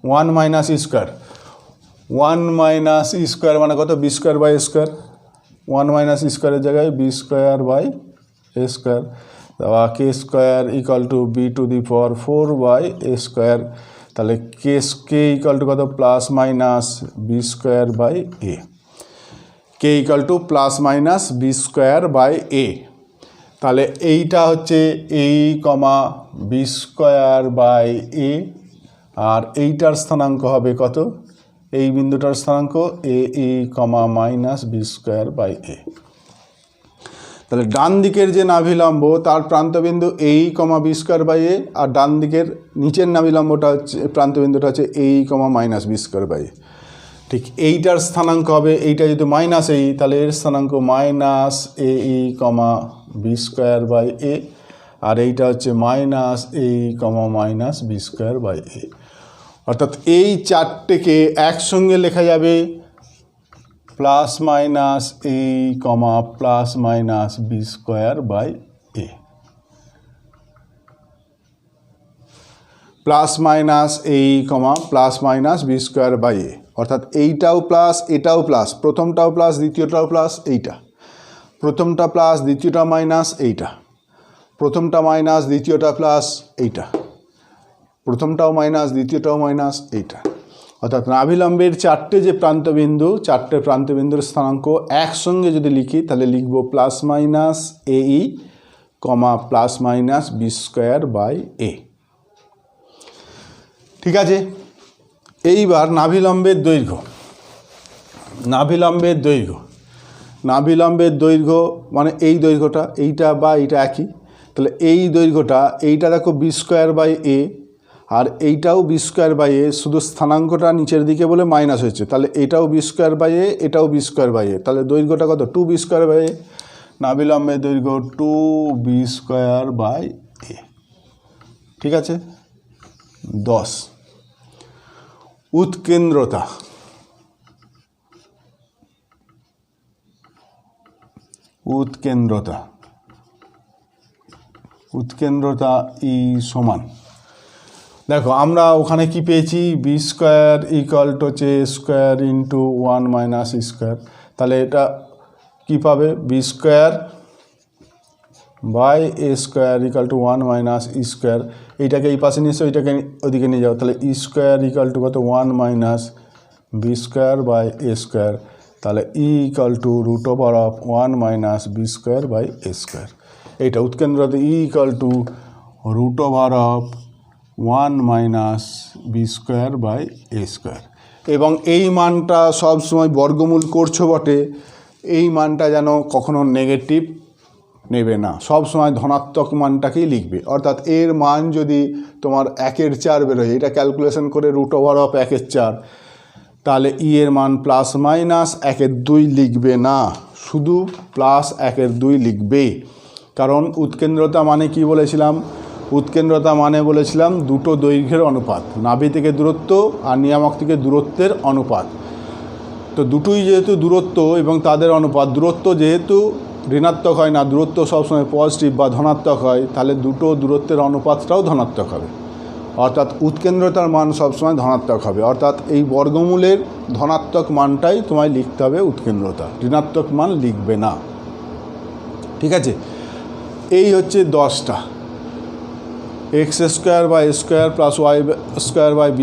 1 minus E square, 1 minus E square মানে কত b square by A square, 1 minus e স্কোয়ারের জায়গায় b square by A square, k square equal to b to the power 4 by A square, তাহলে k equal to কত plus minus B square by a, k equal to plus minus B square by a. তাহলে এইটা হচ্ছে এই comma b square by a, আর এইটার স্থানাঙ্ক হবে কত, এই বিন্দুটার স্থানাঙ্ক a e comma minus B square by a. তাহলে ডান দিকের যে নাভিলম্ব তার প্রান্তবিন্দু এই comma b square by a, আর ডান দিকের নিচের নাভিলম্বটা হচ্ছে প্রান্তবিন্দুটা হচ্ছে এই comma minus B square by a. ঠিক এইটার স্থানাঙ্ক হবে, এইটা যদি মাইনাস এই, তাহলে এর স্থানাঙ্ক minus a e comma b square by a, আর এইটা হচ্ছে minus a e comma minus B square by a. অর্থাৎ এই চারটেকে একসঙ্গে লেখা যাবে plus minus a comma plus minus B square by a, plus minus a comma plus minus B square by a. অর্থাৎ এইটাও প্লাস এটাও প্লাস, প্রথমটাও প্লাস দ্বিতীয়টাও প্লাস, এইটা প্রথমটা প্লাস দ্বিতীয়টা মাইনাস, এইটা প্রথমটা মাইনাস দ্বিতীয়টা প্লাস, এইটা প্রথমটাও মাইনাস দ্বিতীয়টাও মাইনাস, এইটা। অর্থাৎ নাভিলম্বের চারটে যে প্রান্তবিন্দু, চারটে প্রান্তবিন্দুর স্থানাঙ্ক একসঙ্গে যদি লিখি তাহলে লিখব plus minus a e comma plus minus B square by a. ঠিক আছে, এইবার নাভিলম্বের দৈর্ঘ্য, নাভিলম্বের দৈর্ঘ্য, নাভিলম্বের দৈর্ঘ্য মানে এই দৈর্ঘ্যটা, এইটা বা এইটা একই, তাহলে এই দৈর্ঘ্যটা, এইটা দেখো বি স্কোয়ার বাই এ, আর এইটাও বি স্কোয়ার বাই এ, শুধু স্থানাঙ্কটা নিচের দিকে বলে মাইনাস হয়েছে, তাহলে এটাও বি স্কোয়ার বাই এ, এটাও বি স্কোয়ার বাই এ, তাহলে দৈর্ঘ্যটা কত 2 বি স্কোয়ার বাই এ, নাভিলম্বের দৈর্ঘ্য 2 বি স্কোয়ার বাই এ। ঠিক আছে। 10 উৎকেন্দ্রতা, উৎকেন্দ্রতা, উৎকেন্দ্রতা ই সমান, দেখো আমরা ওখানে কি পেয়েছি, বি স্কোয়ার ইকুয়াল টু হচ্ছে স্কোয়ার ইন্টু 1 মাইনাস স্কোয়ার, তাহলে এটা কি পাবে b square by A square equal to 1 minus square, এইটাকে এই পাশে নিয়ে এসে ওইটাকে ওইদিকে নিয়ে যাও, তাহলে ই স্কোয়ার ইকুয়াল টু কত 1 minus B square by A square, তাহলে e equal to root over of 1 minus B square by A square. এইটা উৎকেন্দ্রতা e equal to root over of 1 minus B square by A square. এবং এই মানটা সব সময় বর্গমূল করছো বটে, এই মানটা যেন কখনো নেগেটিভ নেবে না, সব সময় ধনাত্মক মানটাকেই লিখবে। অর্থাৎ এর মান যদি তোমার 1/4 বেরোয়, এটা ক্যালকুলেশন করে √1 1/4, তাহলে এর মান প্লাস মাইনাস 1/2 লিখবে না, শুধু প্লাস 1/2 লিখবে। কারণ উৎকেন্দ্রতা মানে কি বলেছিলাম? উৎকেন্দ্রতা মানে বলেছিলাম দুটো দৈর্ঘ্যের অনুপাত, নাভি থেকে দূরত্ব আর নিয়ামক থেকে দূরত্বের অনুপাত। তো দুটোই যেহেতু দূরত্ব এবং তাদের অনুপাত, দূরত্ব যেহেতু ঋণাত্মক হয় না, দূরত্ব সবসময় পজিটিভ বা ধনাত্মক হয়, তাহলে দুটো দূরত্বের অনুপাতটাও ধনাত্মক হবে। অর্থাৎ উৎকেন্দ্রতার মান সবসময় ধনাত্মক হবে। অর্থাৎ এই বর্গমূলের ধনাত্মক মানটাই তোমায় লিখতে হবে উৎকেন্দ্রতা, ঋণাত্মক মান লিখবে না। ঠিক আছে, এই হচ্ছে 10টা। x² + y² + b²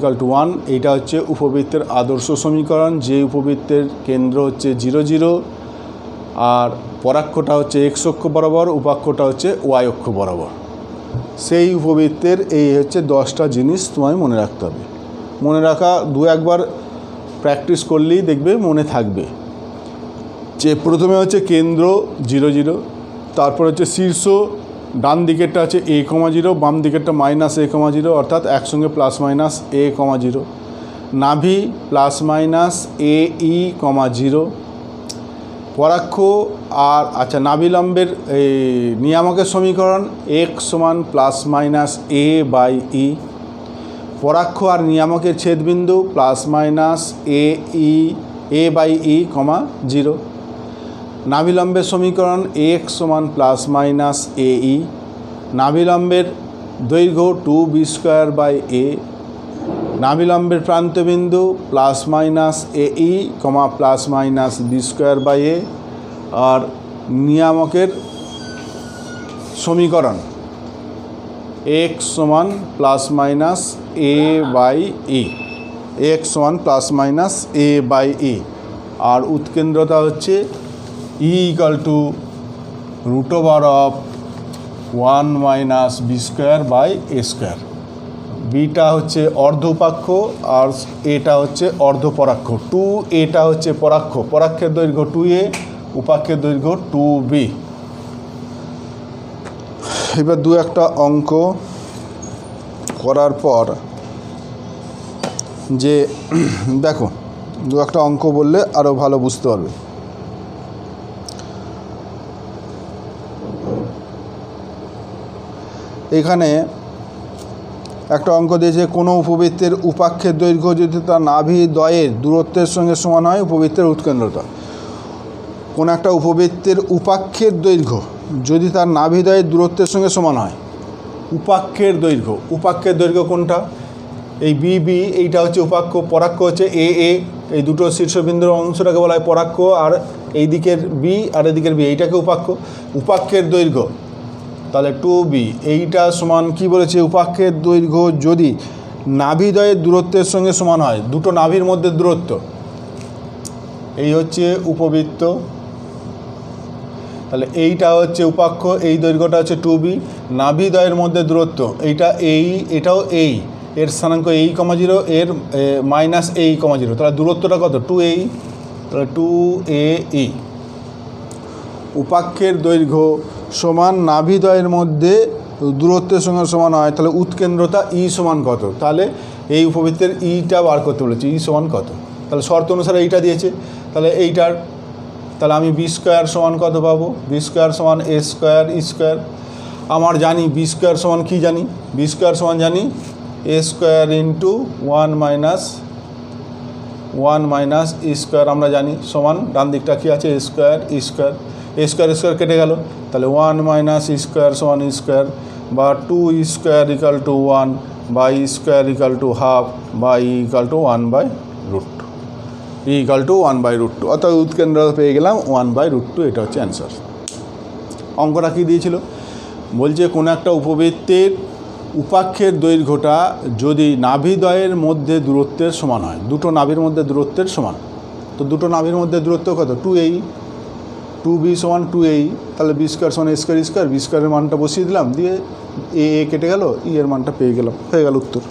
= 1, এইটা হচ্ছে উপবৃত্তের আদর্শ সমীকরণ। যে উপবৃত্তের কেন্দ্র হচ্ছে 0 0 আর পরাক্ষটা হচ্ছে x অক্ষ বরাবর, উপাক্ষটা হচ্ছে y অক্ষ বরাবর, সেই উপবৃত্তের এই হচ্ছে 10টা জিনিস তোমায় মনে রাখতে হবে। মনে রাখা 2-1বার প্র্যাকটিস করলেই দেখবে মনে থাকবে। যে প্রথমে হচ্ছে কেন্দ্র 0 0, তারপর হচ্ছে শীর্ষ, ডান দিকেরটা হচ্ছে a,0, বাম দিকেরটা -a,0, অর্থাৎ একসঙ্গে +-a,0, নাভি +-ae,0, পরাক্ষ আর আচ্ছা নাভিলম্বের এই নিয়ামকের সমীকরণ x = +-a/e, পরাক্ষ আর নিয়ামকের ছেদবিন্দু +-a/e, 0, নাভিলম্বের সমীকরণ x = +-ae, নাভিলম্বের দৈর্ঘ্য 2b²/a, নাভিলম্বের প্রান্তবিন্দু +-ae, +-b²/a, আর নিয়ামকের সমীকরণ x = +-a/e, x = +-a/e, আর উৎকেন্দ্রতা হচ্ছে E = √1 - b²/a²। বিটা হচ্ছে অর্ধ উপাক্ষ আর এটা হচ্ছে অর্ধ পরাক্ষ। 2a হচ্ছে পরাক্ষ, পরাক্ষের দৈর্ঘ্য 2a, উপাক্ষের দৈর্ঘ্য 2b। এবার 2-1টা অঙ্ক করার পর যে দেখো 2-1টা অঙ্ক বললে আরও ভালো বুঝতে পারবে। এখানে একটা অঙ্ক দিয়েছে, কোনো উপবৃত্তের উপাক্ষের দৈর্ঘ্য যদি তার নাভিদ্বয়ের দূরত্বের সঙ্গে সমান হয় উপবৃত্তের উৎকেন্দ্রতা। কোনো একটা উপবৃত্তের উপাক্ষের দৈর্ঘ্য যদি তার নাভিদ্বয়ের দূরত্বের সঙ্গে সমান হয়, উপাক্ষের দৈর্ঘ্য, উপাক্ষের দৈর্ঘ্য কোনটা? এই বি, এইটা হচ্ছে উপাক্ষ, পরাক্ষ হচ্ছে এ, এই দুটো শীর্ষবিন্দুর অংশটাকে বলা হয় পরাক্ষ, আর এই দিকের বি আর এদিকের বি, এইটাকে উপাক্ষ। উপাক্ষের দৈর্ঘ্য তাহলে 2b, এইটা সমান কি বলেছে? উপাক্ষের দৈর্ঘ্য যদি নাভিদ্বয়ের দূরত্বের সঙ্গে সমান হয়, দুটো নাভির মধ্যে দূরত্ব, এই হচ্ছে উপবৃত্ত, তাহলে এইটা হচ্ছে উপাক্ষ, এই দৈর্ঘ্যটা হচ্ছে 2b, নাভিদ্বয়ের মধ্যে দূরত্ব এইটা এই, এটাও এই, এর স্থানাঙ্ক a,0, এর -a,0, তাহলে দূরত্বটা কত? 2a, তাহলে 2ae। উপাক্ষের দৈর্ঘ্য সমান নাভিদ্বয়ের মধ্যে দূরত্বের সঙ্গে সমান হয়, তাহলে উৎকেন্দ্রতা E সমান কত? তাহলে এই উপবৃত্তের ইটা বার করতে বলেছি, E সমান কত? তাহলে শর্ত অনুসারে এইটা দিয়েছে, তাহলে এইটার, তাহলে আমি b² সমান কত পাবো? b² সমান a², আমার জানি b² সমান কি জানি? b² সমান জানি a² × 1 - e², আমরা জানি, সমান ডান দিকটা কি আছে? a² কেটে গেল, তাহলে 1 - e² সমান e², বা 2e² = 1, বা e² = ½ বা e = 1/√2, e = 1/√2, অর্থাৎ উৎকেন্দ্রতা পেয়ে গেলাম 1/√2। এটা হচ্ছে অ্যান্সার। অঙ্কটা কী দিয়েছিল? বলছে কোনো একটা উপবৃত্তের উপাক্ষের দৈর্ঘ্যটা যদি নাভিদ্বয়ের মধ্যে দূরত্বের সমান হয়, দুটো নাভির মধ্যে দূরত্বের সমান, তো দুটো নাভির মধ্যে দূরত্ব কত? 2a, 2b সমান 2a, তাহলে b² সমান a², b² এর মানটা বসিয়ে দিলাম, দিয়ে a কেটে গেল, e এর মানটা পেয়ে গেলাম, হয়ে গেল উত্তর।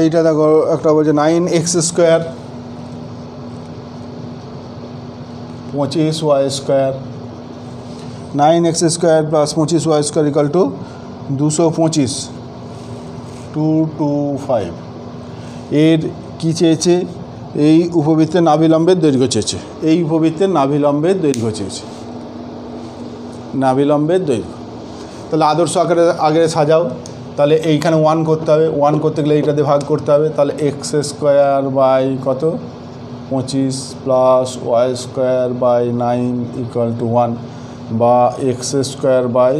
এইটা দেখো একটা বলছে 9x² 25y² 9x² plus 25y² equal to 225 225। এর কী চেয়েছে? এই উপবৃত্তের নাভিলম্বের দৈর্ঘ্য চেয়েছে, এই উপবৃত্তের নাভিলম্বের দৈর্ঘ্য চেয়েছে, নাভিলম্বের দৈর্ঘ্য। তাহলে আদর্শ আকারে আগে সাজাও। তাহলে এইখানে 1 করতে হবে, 1 করতে গেলে এইটাতে ভাগ করতে হবে। তাহলে x² বাই কত 25 plus y² by 9 equal to 1, বা x² by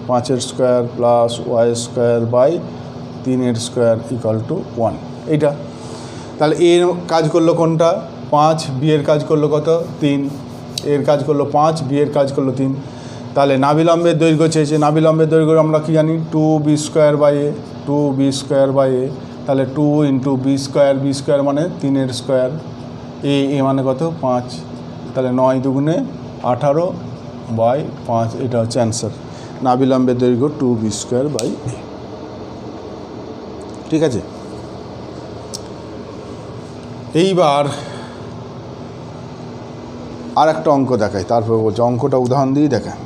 5² plus y² by 3² equal to 1, এইটা। তাহলে এর কাজ করলো কোনটা? 5, বি এর কাজ করলো কত? 3, এর কাজ করলো 5, বি এর কাজ করলো 3। তাহলে নাভিলম্বের দৈর্ঘ্য চেয়েছে, নাভিলম্বের দৈর্ঘ্য আমরা কি জানি? 2b² by A, 2b² by a. তাহলে 2 ইন্টু b², b² মানে 3² এ মানে কত? 5। তাহলে 9 দুগুণে 18 বাই 5, এটা হচ্ছে অ্যান্সার। নাভিলম্বের দৈর্ঘ্য 2b² বাই এ। ঠিক আছে, এইবার আর একটা অঙ্ক দেখাই, তারপর বলছে অঙ্কটা উদাহরণ দিয়েই দেখায়।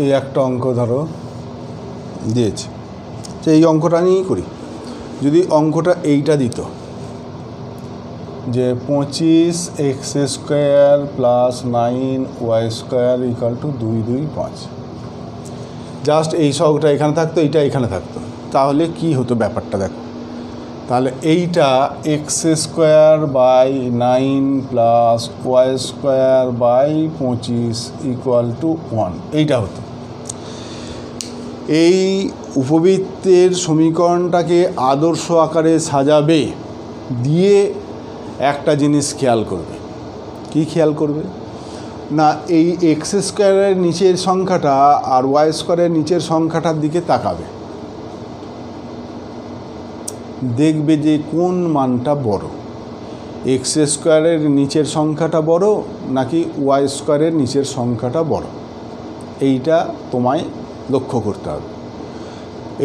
এই একটা অঙ্ক ধরো দিয়েছে, এই অঙ্কটা নিয়েই করি। যদি অঙ্কটা এইটা দিত যে 25x² plus 9y² equal to 225, just এই সহগটা এখানে থাকতো, এইটা এখানে থাকতো, তাহলে কি হতো ব্যাপারটা দেখো। তাহলে এইটা x² by 9 plus y² by 25 equal to 1, এইটা হতো। এই উপবৃত্তের সমীকরণটাকে আদর্শ আকারে সাজাবে, দিয়ে একটা জিনিস খেয়াল করবে। কি খেয়াল করবে? না, এই x² নিচের সংখ্যাটা আর y² নিচের সংখ্যাটার দিকে তাকাবে, দেখবে যে কোন মানটা বড়, x² নিচের সংখ্যাটা বড় নাকি y² নিচের সংখ্যাটা বড়, এইটা তোমায় লক্ষ্য করতে হবে।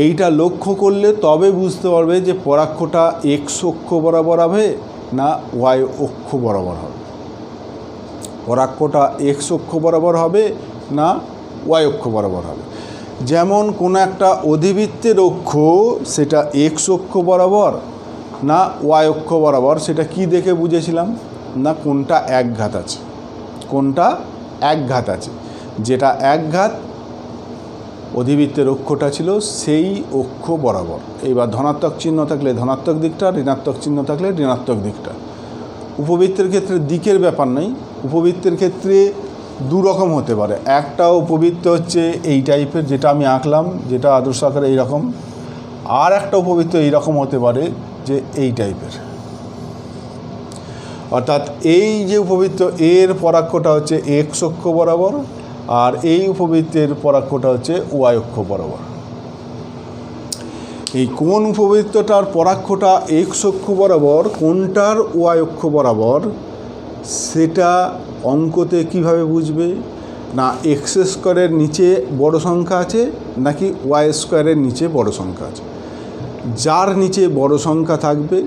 এইটা লক্ষ্য করলে তবে বুঝতে পারবে যে পরাক্ষটা x অক্ষ বরাবর হবে না y অক্ষ বরাবর হবে, পরাক্ষটা x অক্ষ বরাবর হবে না y অক্ষ বরাবর হবে। যেমন কোনো একটা অধিবৃত্তের অক্ষ সেটা x অক্ষ বরাবর না y অক্ষ বরাবর, সেটা কি দেখে বুঝেছিলাম? না কোনটা একঘাত আছে, কোনটা একঘাত আছে, যেটা একঘাত অধিবৃত্তের অক্ষটা ছিল সেই অক্ষ বরাবর। এইবার ধনাত্মক চিহ্ন থাকলে ধনাত্মক দিকটা, ঋণাত্মক চিহ্ন থাকলে ঋণাত্মক দিকটা। উপবৃত্তের ক্ষেত্রে দিকের ব্যাপার নেই, উপবৃত্তের ক্ষেত্রে দু রকম হতে পারে। একটা উপবৃত্ত হচ্ছে এই টাইপের, যেটা আমি আঁকলাম, যেটা আদর্শ আকারে এইরকম, আর একটা উপবৃত্ত এইরকম হতে পারে যে এই টাইপের। অর্থাৎ এই যে উপবৃত্ত এর পরাক্ষটা হচ্ছে x অক্ষ বরাবর, আর এই উপবৃত্তের পরাক্ষটা হচ্ছে y অক্ষ বরাবর। এই কোন উপবৃত্তটার পরাক্ষটা x অক্ষ বরাবর, কোনটার y অক্ষ বরাবর, সেটা অঙ্কতে কিভাবে বুঝবে? না x² নিচে বড় সংখ্যা আছে নাকি y² নিচে বড় সংখ্যা আছে। যার নিচে বড় সংখ্যা থাকবে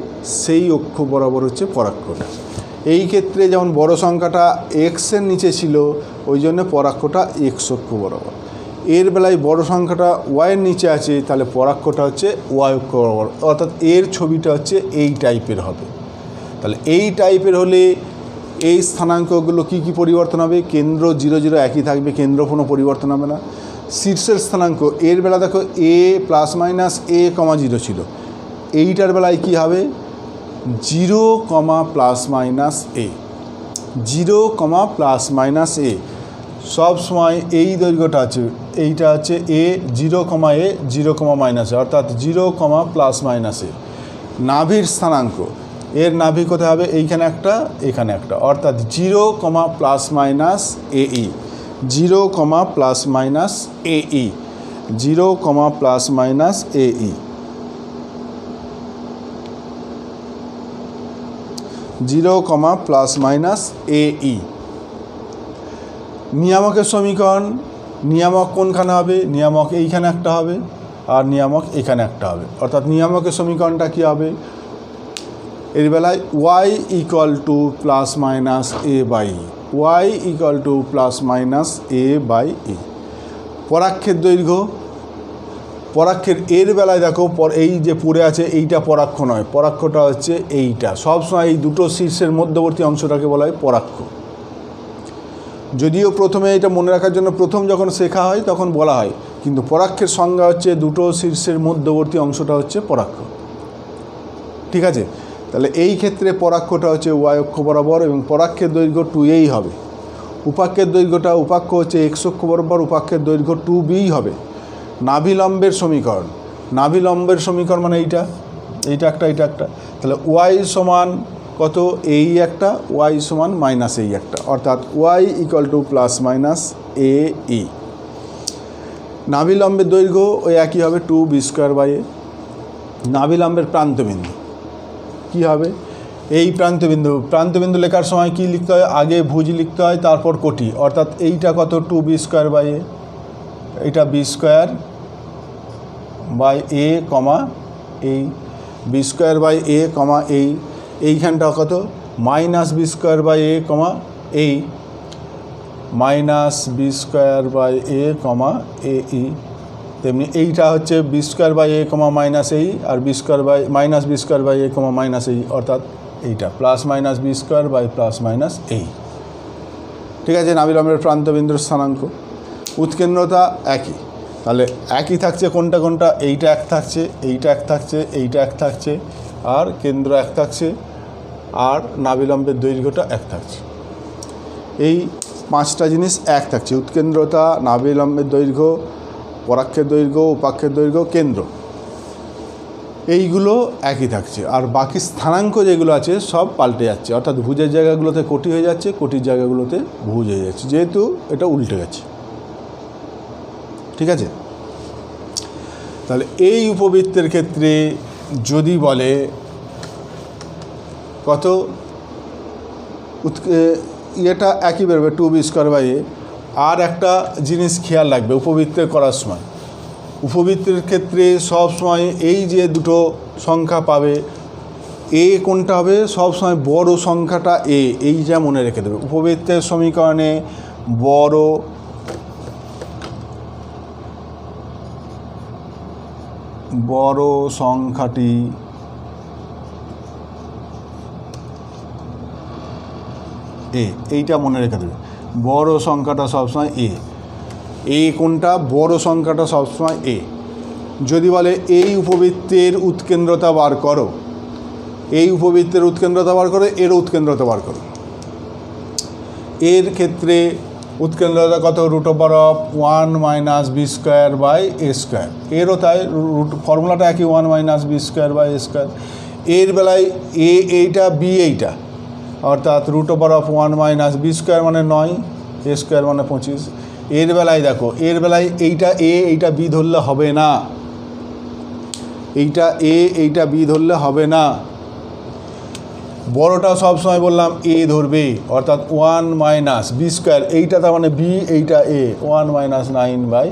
সেই অক্ষ বরাবর হচ্ছে পরাক্ষটা। এই ক্ষেত্রে যেমন বড় সংখ্যাটা x এর নিচে ছিল, ওই জন্য পরাক্ষটা x অক্ষ বরাবর। এর বেলায় বড় সংখ্যাটা y এর নিচে আছে, তাহলে পরাক্ষটা হচ্ছে y অক্ষ বরাবর। অর্থাৎ এর ছবিটা হচ্ছে এই টাইপের হবে। তাহলে এই টাইপের হলে এই স্থানাঙ্কগুলো কি কি পরিবর্তন হবে? কেন্দ্র 0 0 একই থাকবে, কেন্দ্র কোনো পরিবর্তন হবে না। শীর্ষের স্থানাঙ্ক এর বেলা দেখো a প্লাস মাইনাস a, 0 ছিল, এইটার বেলায় কি হবে? 0, plus minus a, 0, plus minus a। সব সময় এই দৈর্ঘ্যটা আছে, এইটা হচ্ছে a, 0, a, 0, মাইনাস a, অর্থাৎ 0, প্লাস মাইনাস a। নাভির স্থানাঙ্ক, এর নাভি কোথায় হবে? এইখানে একটা, এখানে একটা, অর্থাৎ 0, plus minus AE, 0, plus minus AE, 0, plus minus AE, 0, plus minus AE। নিয়ামকের সমীকরণ, নিয়ামক কোনখানে হবে? নিয়ামক এইখানে একটা হবে আর নিয়ামক এখানে একটা হবে, অর্থাৎ নিয়ামকের সমীকরণটা কী হবে? এর বেলায় y = plus minus A/E, y = plus minus A/E। পরাক্ষের দৈর্ঘ্য, পরাক্ষের এর বেলায় দেখো এই যে পড়ে আছে এইটা পরাক্ষ নয়, পরাক্ষটা হচ্ছে এইটা। সবসময় এই দুটো শীর্ষের মধ্যবর্তী অংশটাকে বলা হয় পরাক্ষ। যদিও প্রথমে এটা মনে রাখার জন্য প্রথম যখন শেখা হয় তখন বলা হয়, কিন্তু পরাক্ষের সংজ্ঞা হচ্ছে দুটো শীর্ষের মধ্যবর্তী অংশটা হচ্ছে পরাক্ষ। ঠিক আছে, তাহলে এই ক্ষেত্রে পরাক্ষটা হচ্ছে y অক্ষ বরাবর এবং পরাক্ষের দৈর্ঘ্য 2a হবে। উপাক্ষের দৈর্ঘ্যটা, উপাক্ষ হচ্ছে x অক্ষ বরাবর, উপাক্ষের দৈর্ঘ্য 2b হবে। নাভিলম্বের সমীকরণ, নাভিলম্বের সমীকরণ মানে এইটা, এইটা একটা, এইটা একটা, তাহলে y সমান কত? এই একটা, y সমান মাইনাস এই একটা, অর্থাৎ y = প্লাস মাইনাস AE। নাভিলম্বের দৈর্ঘ্য ওই একই হবে, 2b²/a। নাভিলম্বের প্রান্তবিন্দু কী হবে? এই প্রান্তবিন্দু, প্রান্তবিন্দু লেখার সময় কি লিখতে হয়? আগে ভুজ লিখতে হয়, তারপর কোটি, অর্থাৎ এইটা কত? 2b²/a, এটা b²/a, এই b²/a, এই এইখানটা কত? মাইনাস b²/a, এই মাইনাস b²/a, AE। তেমনি এইটা হচ্ছে b²/a, মাইনাস এই, আর মাইনাস b²/a, মাইনাস এই, অর্থাৎ এইটা plus minus b² plus minus এই। ঠিক আছে, নাভিলম্বের প্রান্তবিন্দুর স্থানাঙ্ক। উৎকেন্দ্রতা একই, তাহলে একই থাকছে কোনটা কোনটা? এইটা এক থাকছে, এইটা এক থাকছে, এইটা এক থাকছে, আর কেন্দ্র এক থাকছে, আর নাভিলম্বের দৈর্ঘ্যটা এক থাকছে। এই 5টা জিনিস এক থাকছে: উৎকেন্দ্রতা, নাভিলম্বের দৈর্ঘ্য, পরাক্ষের দৈর্ঘ্য, উপাক্ষের দৈর্ঘ্য, কেন্দ্র, এইগুলো একই থাকছে। আর বাকি স্থানাঙ্ক যেগুলো আছে সব পাল্টে যাচ্ছে, অর্থাৎ ভুজের জায়গাগুলোতে কোটি হয়ে যাচ্ছে, কোটির জায়গাগুলোতে ভুজ হয়ে যাচ্ছে, যেহেতু এটা উল্টে গেছে। ঠিক আছে, তাহলে এই উপবৃত্তের ক্ষেত্রে যদি বলে কত, এটা একই বেরোবে 2b²/a। আর একটা জিনিস খেয়াল রাখবে উপবৃত্তের করার সময়, উপবৃত্তের ক্ষেত্রে সব সময় এই যে দুটো সংখ্যা পাবে, এ কোনটা হবে? সব সময় বড় সংখ্যাটা এ, এইটা মনে রেখে দেবে। উপবৃত্তের সমীকরণে বড় সংখ্যাটি এ, এইটা মনে রেখে দেবে। বড় সংখ্যাটা সবসময় এ কোনটা? বড় সংখ্যাটা সবসময় এ। যদি বলে এই উপবৃত্তের উৎকেন্দ্রতা বার করো, এই উপবৃত্তের উৎকেন্দ্রতা বার করো, এর উৎকেন্দ্রতা বার করো, এর ক্ষেত্রে উৎকেন্দ্রতা কত? √1 - b²/a²। এরও তাই, ফর্মুলাটা একই, 1 - b²/a²। এর বেলায় এইটা, বি এইটা, অর্থাৎ √1 - b² মানে 9, a² মানে 25। এর বেলায় দেখো, এর বেলায় এইটা এ, এইটা বি ধরলে হবে না, এইটা এ, এইটা বি ধরলে হবে না। বড়টা সবসময় বললাম এ ধরবে, অর্থাৎ 1 - b², এইটা তার মানে বি, এইটা এ, 1 - 9/25,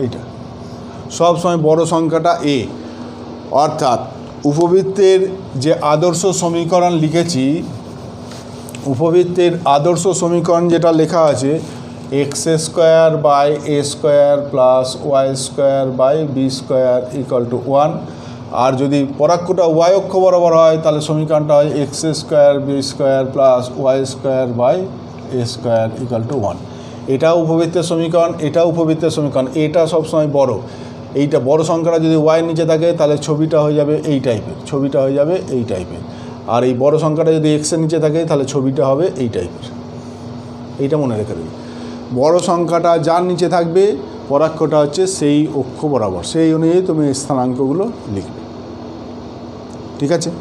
এইটা সবসময় বড় সংখ্যাটা এ। অর্থাৎ উপবৃত্তের যে আদর্শ সমীকরণ লিখেছি, উপবৃত্তের আদর্শ সমীকরণ যেটা লেখা আছে, x² / a² plus y² / b² = 1। আর যদি পরাক্ষটা y অক্ষ বরাবর হয় তাহলে সমীকরণটা হয় x² b² plus y² / a² = 1। এটা উপবৃত্তের সমীকরণ, এটা উপবৃত্তের সমীকরণ। এটা সবসময় বড়, এইটা বড় সংখ্যাটা যদি y নিচে থাকে তাহলে ছবিটা হয়ে যাবে এই টাইপের, ছবিটা হয়ে যাবে এই টাইপের। আর এই বড় সংখ্যাটা যদি x এর নিচে থাকে তাহলে ছবিটা হবে এই টাইপের। এইটা মনে রেখে দেবে, বড় সংখ্যাটা যার নিচে থাকবে পরাক্ষটা হচ্ছে সেই অক্ষ বরাবর, সেই অনুযায়ী তুমি স্থানাঙ্কগুলো লিখবে। ঠিক আছে।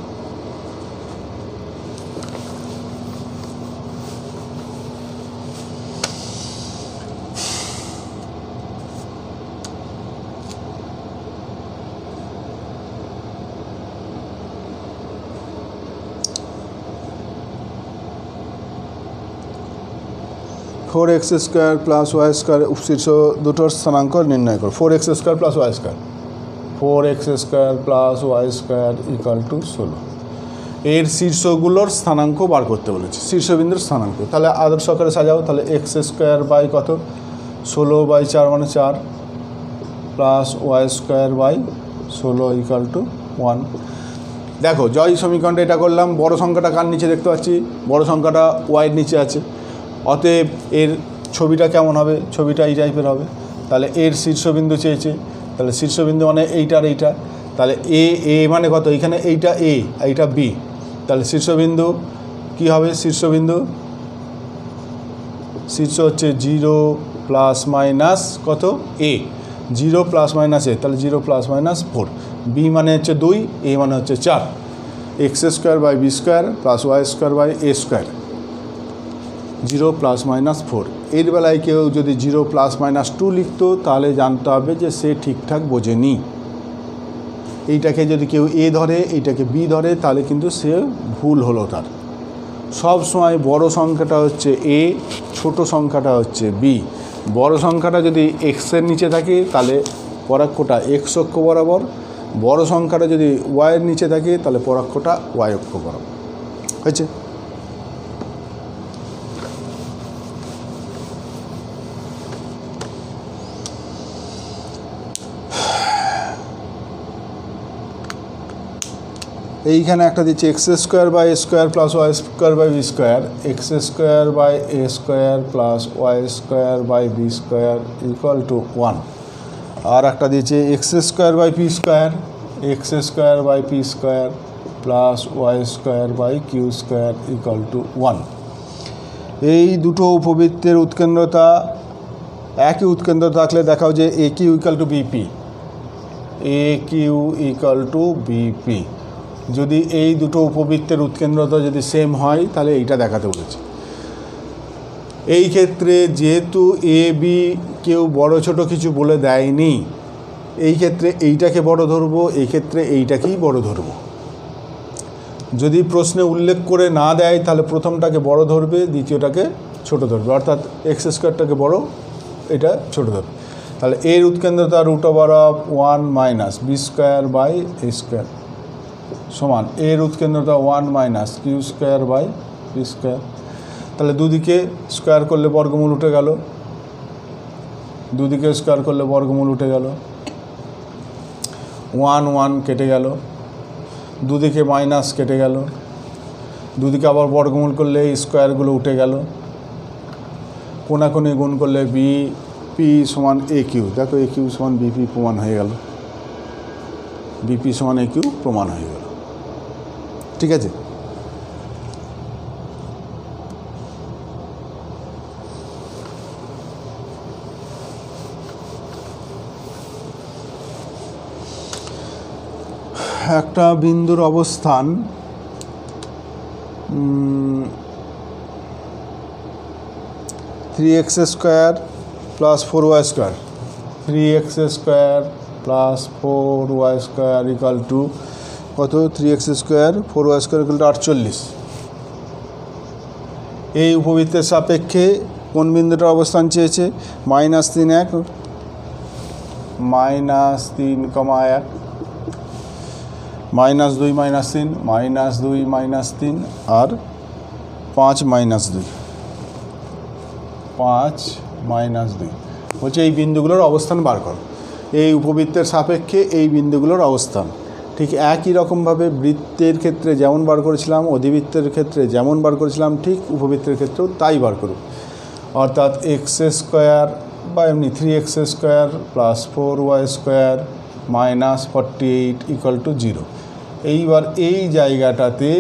Four x square plus y square उपशीर्ष दुटोर स्थानांक निर्णय करो। 4x square plus y square 4x square plus y square equal to 16 এর শীর্ষগুলোর স্থানাঙ্ক বার করতে বলেছে, শীর্ষবিন্দুর স্থানাঙ্ক। তাহলে আদর্শ আকারে সাজাও। তাহলে এক্স স্কোয়ার বাই কত 16/4 মানে 4 plus y square by 16 equal to 1। দেখো জয় সমীকরণটা এটা করলাম। বড় সংখ্যাটা কার নিচে দেখতে পাচ্ছি? বড় সংখ্যাটা ওয়াইয়ের নিচে আছে। অতএব এর ছবিটা কেমন হবে? ছবিটা এই টাইপের হবে। তাহলে এর শীর্ষবিন্দু চেয়েছে, তাহলে শীর্ষবিন্দু মানে এইটার এইটা। তাহলে এ মানে কত? এইখানে এইটা এ, এইটা বি। তাহলে শীর্ষবিন্দু কি হবে? শীর্ষবিন্দু শীর্ষ হচ্ছে 0 প্লাস মাইনাস কত এ, 0 প্লাস মাইনাস এ, তাহলে 0 প্লাস মাইনাস 4। বি মানে হচ্ছে 2, এ মানে হচ্ছে 4। X square by b square plus y square by A square 0 plus minus 4। এর বেলায় কেউ যদি 0 প্লাস মাইনাস 2 লিখতো তাহলে জানতে হবে যে সে ঠিকঠাক বোঝেনি। এইটাকে যদি কেউ এ ধরে, এইটাকে বি ধরে, তাহলে কিন্তু সে ভুল হলো তার। সব সময় বড় সংখ্যাটা হচ্ছে এ, ছোট সংখ্যাটা হচ্ছে বি। বড় সংখ্যাটা যদি এক্সের নিচে থাকে তাহলে পরাক্ষটা এক্স অক্ষ বরাবর, বড় সংখ্যাটা যদি ওয়াইয়ের নিচে থাকে তাহলে পরাক্ষটা ওয়াই অক্ষ বরাবর। হয়েছে? এইখানে একটা দিচ্ছি x square by A square plus y square by b square, x square by A square plus y square by b square equal to 1। আর একটা দিয়েছে x square by p square, x square by p square plus y square by q square equal to 1। এই দুটো উপবৃত্তের উৎকেন্দ্রতা একই উৎকেন্দ্র থাকলে দেখাও যে a q equal to b p, a q equal to b p. যদি এই দুটো উপবৃত্তের উৎকেন্দ্রতা যদি সেম হয় তাহলে এইটা দেখাতে বলেছে। এই ক্ষেত্রে যেহেতু এ বি কেউ বড় ছোট কিছু বলে দেয়নি, এই ক্ষেত্রে এইটাকে বড় ধরবো, এই ক্ষেত্রে এইটাকেই বড় ধরবো। যদি প্রশ্নে উল্লেখ করে না দেয় তাহলে প্রথমটাকে বড় ধরবে, দ্বিতীয়টাকে ছোট ধরবে। অর্থাৎ এক্স স্কোয়ারটাকে বড়, এটা ছোট ধরবে। তাহলে এর উৎকেন্দ্রতা √1 minus B square by A square সমান এর উৎকেন্দ্রতা 1 minus q square by p square. তাহলে দুদিকে স্কোয়ার করলে বর্গমূল উঠে গেল, দুদিকে স্কোয়ার করলে বর্গমূল উঠে গেল, 1 1 কেটে গেল, দুদিকে মাইনাস কেটে গেল, দুদিকে আবার বর্গমূল করলে এই স্কোয়ারগুলো উঠে গেল, কোনাকুনি গুণ করলে বি পি সমান এ কিউ। দেখো এ কিউ সমান বিপি প্রমাণ হয়ে গেল, বিপি সমান এ কিউ প্রমাণ হয়ে গেল। ঠিক আছে? একটা বিন্দুর অবস্থান 3x square plus 4y square, 3x square plus 4y square equal to কত? 3x square 4y square equal to 48। এই উপবৃত্তের সাপেক্ষে কোন বিন্দুটার অবস্থান চেয়েছে? -3 1 -3, -1 -2 -3 -2 -3 আর 5 -2, 5 -2 বলছে এই বিন্দুগুলোর অবস্থান বার করো। এই উপবৃত্তের সাপেক্ষে এই বিন্দুগুলোর অবস্থান ঠিক একই রকমভাবে বৃত্তের ক্ষেত্রে যেমন বার করেছিলাম, অধিবৃত্তের ক্ষেত্রে যেমন বার করেছিলাম, ঠিক উপবৃত্তের ক্ষেত্রেও তাই বার করো। অর্থাৎ এক্স স্কোয়ার বা এমনি 3x square plus 4y square minus 48 equal to 0। এইবার এই জায়গাটাতে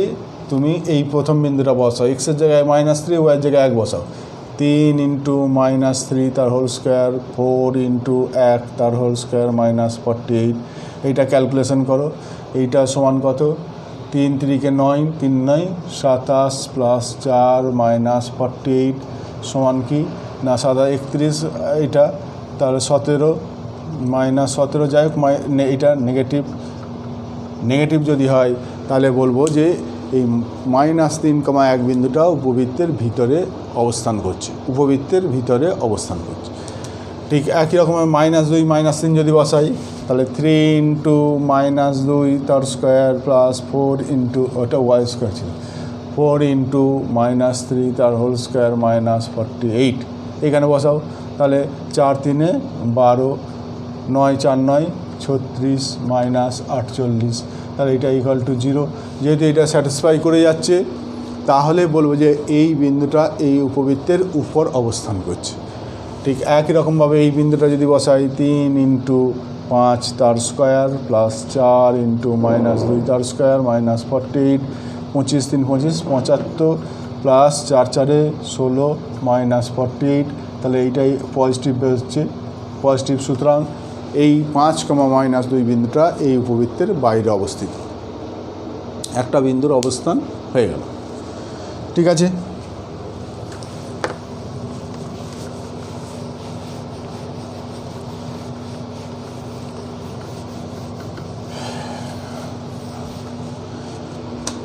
তুমি এই প্রথম বিন্দুটা বসাও, এক্সের জায়গায় -3, ওয়াইয়ের জায়গায় 1 বসাও। 3 × -3 তার হোল স্কোয়ার, 4 × 1 তার হোল স্কোয়ার -48। এইটা ক্যালকুলেশন করো। এইটা সমান কত? 3 3 9, 3 9 27 প্লাস 4 মাইনাস 48 সমান কি না 31 এটা, তাহলে 17 মাইনাস 17 যাই হোক এটা নেগেটিভ যদি হয় তাহলে বলবো যে এই -3,1 বিন্দুটা উপবৃত্তের ভিতরে অবস্থান করছে, ঠিক একই রকমের -2 -3 যদি বসাই তাহলে 3 ইন্টু -2 তার স্কোয়ার প্লাস 4 ইন্টু ওটা ওয়াই স্কোয়ার ছিল 4 ইন্টু -3 তার হোল স্কোয়ার -48 এখানে বসাও, তাহলে 4 3 12 9 4 9 36 -48, তাহলে এটা ইকুয়াল টু 0। যেহেতু এটা স্যাটিসফাই করে যাচ্ছে তাহলে বলবো যে এই বিন্দুটা এই উপবৃত্তের উপর অবস্থান করছে। ঠিক একই রকমভাবে এই বিন্দুটা যদি বসাই 3 ইন্টু 5 তার স্কোয়ার প্লাস 4 ইন্টু -2 তার স্কোয়ার -48, 25 3 25 75 প্লাস 4 4 16 -48, তাহলে এইটাই পজিটিভ বেরোচ্ছে পজিটিভ। সুতরাং এই 5, -2 বিন্দুটা এই উপবৃত্তের বাইরে অবস্থিত, একটা বিন্দুর অবস্থান হয়ে গেল। ঠিক আছে,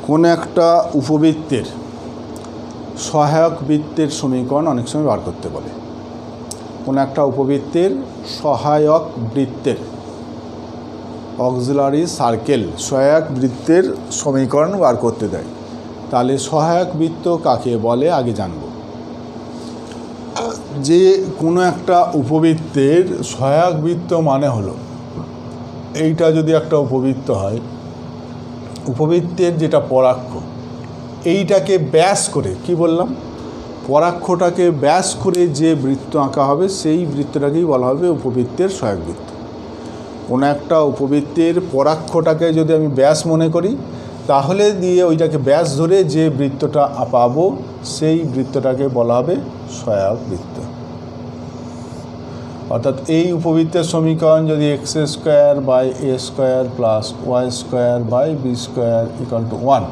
কোন একটা উপবৃত্তের সহায়ক বৃত্তের সমীকরণ অনেক সময় বার করতে বলে। কোন একটা উপবৃত্তের সহায়ক বৃত্তের অক্সিলারি সার্কেল সহায়ক বৃত্তের সমীকরণ বার করতে দেয়, তাহলে সহায়ক বৃত্ত কাকে বলে আগে জানব। যে কোনো একটা উপবৃত্তের সহায়ক বৃত্ত মানে হলো এইটা যদি একটা উপবৃত্ত হয়, উপবৃত্তের যেটা পরাক্ষ এইটাকে ব্যাস করে কি বললাম, পরাক্ষটাকে ব্যাস করে যে বৃত্ত আঁকা হবে সেই বৃত্তটাকেই বলা হবে উপবৃত্তের সহায়ক বৃত্ত। কোনো একটা উপবৃত্তের পরাক্ষটাকে যদি আমি ব্যাস মনে করি তাহলে দিয়ে ওইটাকে ব্যাস ধরে যে বৃত্তটা পাবো সেই বৃত্তটাকে বলা হবে সহায়ক বৃত্ত। অর্থাৎ এই উপবৃত্তের সমীকরণ যদি x² + a² + b² = 1,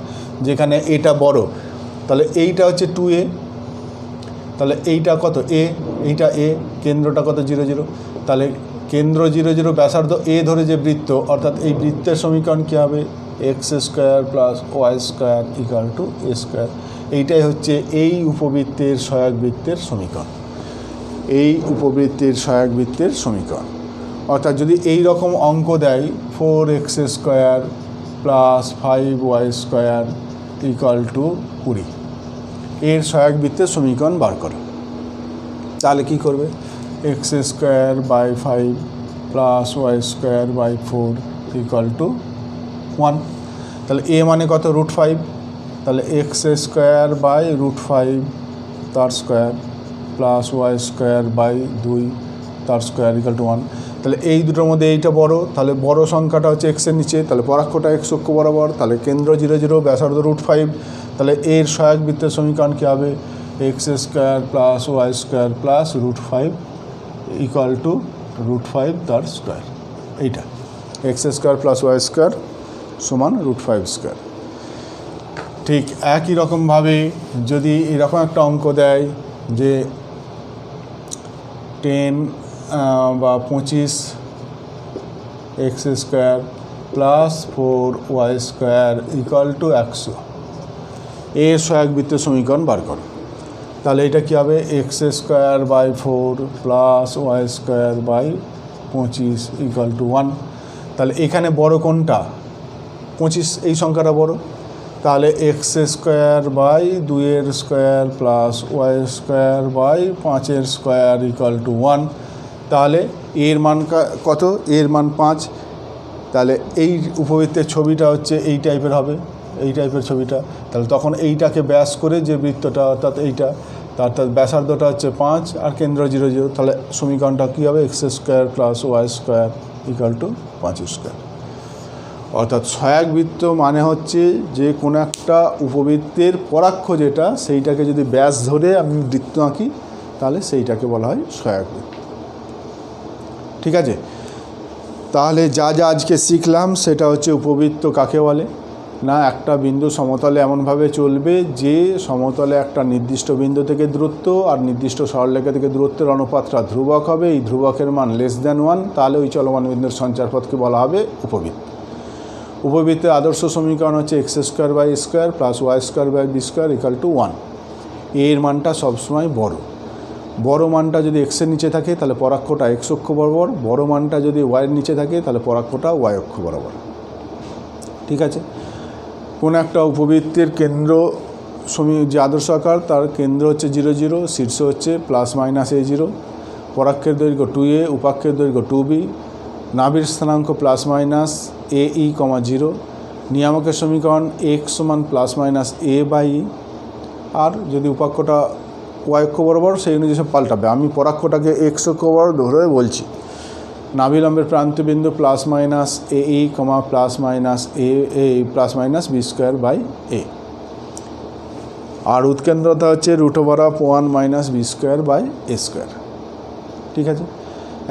যেখানে এটা বড় তাহলে এইটা হচ্ছে 2a, তাহলে এইটা কত a, এইটা a, কেন্দ্রটা কত 0 0, তাহলে কেন্দ্র 0 0 ব্যাসার্ধ a ধরে যে বৃত্ত, অর্থাৎ এই বৃত্তের সমীকরণ কী হবে x² + y² = a²। এইটাই হচ্ছে এই উপবৃত্তের সহায়ক বৃত্তের সমীকরণ, এই উপবৃত্তের সহায়ক বৃত্তের সমীকরণ। অর্থাৎ যদি এই রকম অঙ্ক দেয় 4x² + 5y² = 20, এর সহায়ক বৃত্তের সমীকরণ বার করো, তাহলে কি করবে x² / 5 + y² / 4 = 1, তাহলে a মানে কত √5, তাহলে x² / √5 তার স্কোয়ার প্লাস y² / 2 তার স্কোয়ার = 1। তাহলে এই দুটোর মধ্যে এইটা বড়, তাহলে বড় সংখ্যাটা হচ্ছে x-এর নিচে, তাহলে পরাক্ষটা x অক্ষ বরাবর, তাহলে কেন্দ্র 0 0 ব্যাসার্ধ √5, তাহলে এর সহায়ক বৃত্তের সমীকরণ কী হবে x² + y² + √5 = √5 তার স্কোয়ার। এইটা x² + y² = √5²। ঠিক একই রকমভাবে যদি এরকম একটা অঙ্ক দেয় যে 10 বা 25 x² + 4y² = 100, এর সহায়ক বৃত্তের সমীকরণ বার করো, তাহলে এটা কী হবে x² / 4 + y² / 25 = 1। তাহলে এখানে বড় কোনটা 25, এই সংখ্যাটা বড়, তাহলে x² / 2 + y² / 5² = 1, তাহলে এর মান কত, এর মান 5। তাহলে এই উপবৃত্তের ছবিটা হচ্ছে এই টাইপের হবে, এই টাইপের ছবিটা, তাহলে তখন এইটাকে ব্যাস করে যে বৃত্তটা অর্থাৎ এইটা, অর্থাৎ ব্যাসার্ধটা হচ্ছে 5 আর কেন্দ্র 0 0, তাহলে সমীকরণটা কী হবে x² + y² = 5²। অর্থাৎ সহায়ক বৃত্ত মানে হচ্ছে যে কোনো একটা উপবৃত্তের পরাক্ষ যেটা সেইটাকে যদি ব্যাস ধরে আমি বৃত্ত আঁকি তাহলে সেইটাকে বলা হয় সহায়ক বৃত্ত। ঠিক আছে, তাহলে যা যা আজকে শিখলাম সেটা হচ্ছে উপবৃত্ত কাকে বলে, না একটা বিন্দু সমতলে এমনভাবে চলবে যে সমতলে একটা নির্দিষ্ট বিন্দু থেকে দূরত্ব আর নির্দিষ্ট সরলরেখা থেকে দূরত্বের অনুপাতটা ধ্রুবক হবে, এই ধ্রুবকের মান <1, তাহলে ওই চলমান বিন্দুর সঞ্চারপথকে বলা হবে উপবৃত্ত। উপবৃত্তের আদর্শ সমীকরণ হচ্ছে x² প্লাস y² = 1। এর মানটা সবসময় বড় মানটা যদি এক্সের নিচে থাকে তাহলে পরাক্ষটা এক্স অক্ষ বরাবর, বড় মানটা যদি ওয়াইয়ের নিচে থাকে তাহলে পরাক্ষটা ওয়াই অক্ষ বরাবর। ঠিক আছে। কোন একটা উপবৃত্তের কেন্দ্র যে আদর্শ আকার তার কেন্দ্র হচ্ছে 0 0, শীর্ষ হচ্ছে ±a0, পরাক্ষের দৈর্ঘ্য 2a, উপাক্ষের দৈর্ঘ্য 2b, নাভির স্থানাঙ্ক ±ae, 0, নিয়ামকের সমীকরণ x ± a/e, আর যদি উপাক্ষটা ওয়াই অক্ষ বরাবর সেই অনুযায়ী সব পাল্টাবে। আমি পরাক্ষটাকে এক্স অক্ষ বরাবর ধরে বলছি। নাভিলম্বের প্রান্তবিন্দু ±ae, ±b²/a, আর উৎকেন্দ্রতা হচ্ছে √1 - b²/a²। ঠিক আছে।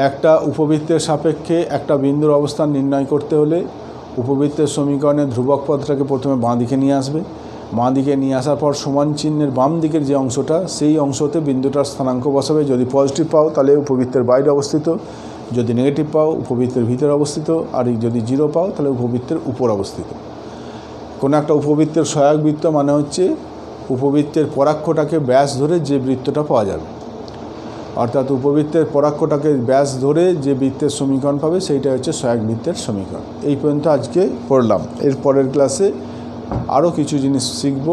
একটা উপবৃত্তের সাপেক্ষে একটা বিন্দুর অবস্থান নির্ণয় করতে হলে উপবৃত্তের সমীকরণের ধ্রুবক পদটাকে প্রথমে বাঁ দিকে নিয়ে আসবে, বাঁ দিকে নিয়ে আসার পর সমান চিহ্নের বাম দিকের যে অংশটা সেই অংশতে বিন্দুটার স্থানাঙ্ক বসাবে। যদি পজিটিভ পাও তাহলে উপবৃত্তের বাইরে অবস্থিত, যদি নেগেটিভ পাও উপবৃত্তের ভিতরে অবস্থিত, আর যদি 0 পাও তাহলে উপবৃত্তের উপর অবস্থিত। কোনো একটা উপবৃত্তের সহায়ক বৃত্ত মানে হচ্ছে উপবৃত্তের পরাক্ষটাকে ব্যাস ধরে যে বৃত্তটা পাওয়া যাবে, অর্থাৎ উপবৃত্তের পরাক্ষটাকে ব্যাস ধরে যে বৃত্তের সমীকরণ পাবে সেইটা হচ্ছে সহায়ক বৃত্তের সমীকরণ। এই পর্যন্ত আজকে পড়লাম। এর পরের ক্লাসে আরও কিছু জিনিস শিখব।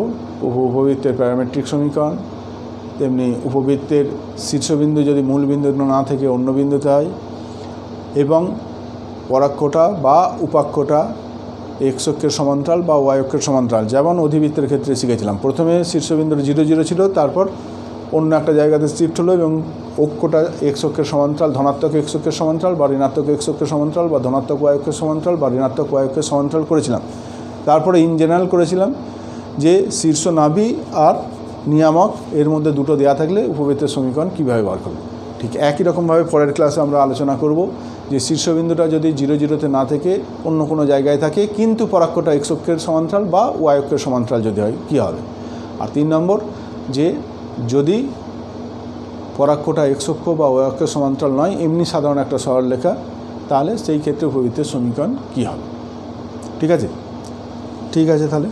উপবৃত্তের প্যারামেট্রিক সমীকরণ, তেমনি উপবৃত্তের শীর্ষবিন্দু যদি মূল বিন্দু না থেকে অন্য বিন্দুতে হয়, এবং পরাক্ষটা বা উপাক্ষটা এক্স অক্ষের সমান্তরাল বা ওয়াই অক্ষের সমান্তরাল, যেমন অধিবৃত্তের ক্ষেত্রে শিখেছিলাম। প্রথমে শীর্ষবিন্দুর 0 0 ছিল, তারপর অন্য একটা জায়গাতে শিফট হলো এবং অক্ষটা এক্স অক্ষের সমান্তরাল, ধনাত্মক এক্স অক্ষের সমান্তরাল বা ঋণাত্মক এক্স অক্ষের সমান্তরাল বা ধনাত্মক ওয়াই অক্ষের সমান্তরাল বা ঋণাত্মক ওয়াই অক্ষের সমান্তরাল করেছিলাম। তারপরে ইন জেনারেল করেছিলাম যে শীর্ষ নাভি আর নিয়ামক এর মধ্যে দুটো দেয়া থাকলে উপবৃত্তের সমীকরণ কীভাবে বার করব। ঠিক একই রকমভাবে পরের ক্লাসে আমরা আলোচনা করব যে শীর্ষবিন্দুটা যদি 0 0-তে না থেকে অন্য কোনো জায়গায় থাকে কিন্তু পরাক্ষটা এক্স অক্ষের সমান্তরাল বা ওয়াই অক্ষের সমান্তরাল যদি হয় কী হবে। আর 3 নম্বর যে যদি পরাক্ষটা এক্স অক্ষ বা ওয়াই অক্ষের সমান্তরাল নয়, এমনি সাধারণ একটা সরলরেখা, তাহলে সেই ক্ষেত্রে উপবৃত্তের সমীকরণ কী হবে। ঠিক আছে। ঠিক আছে তাহলে।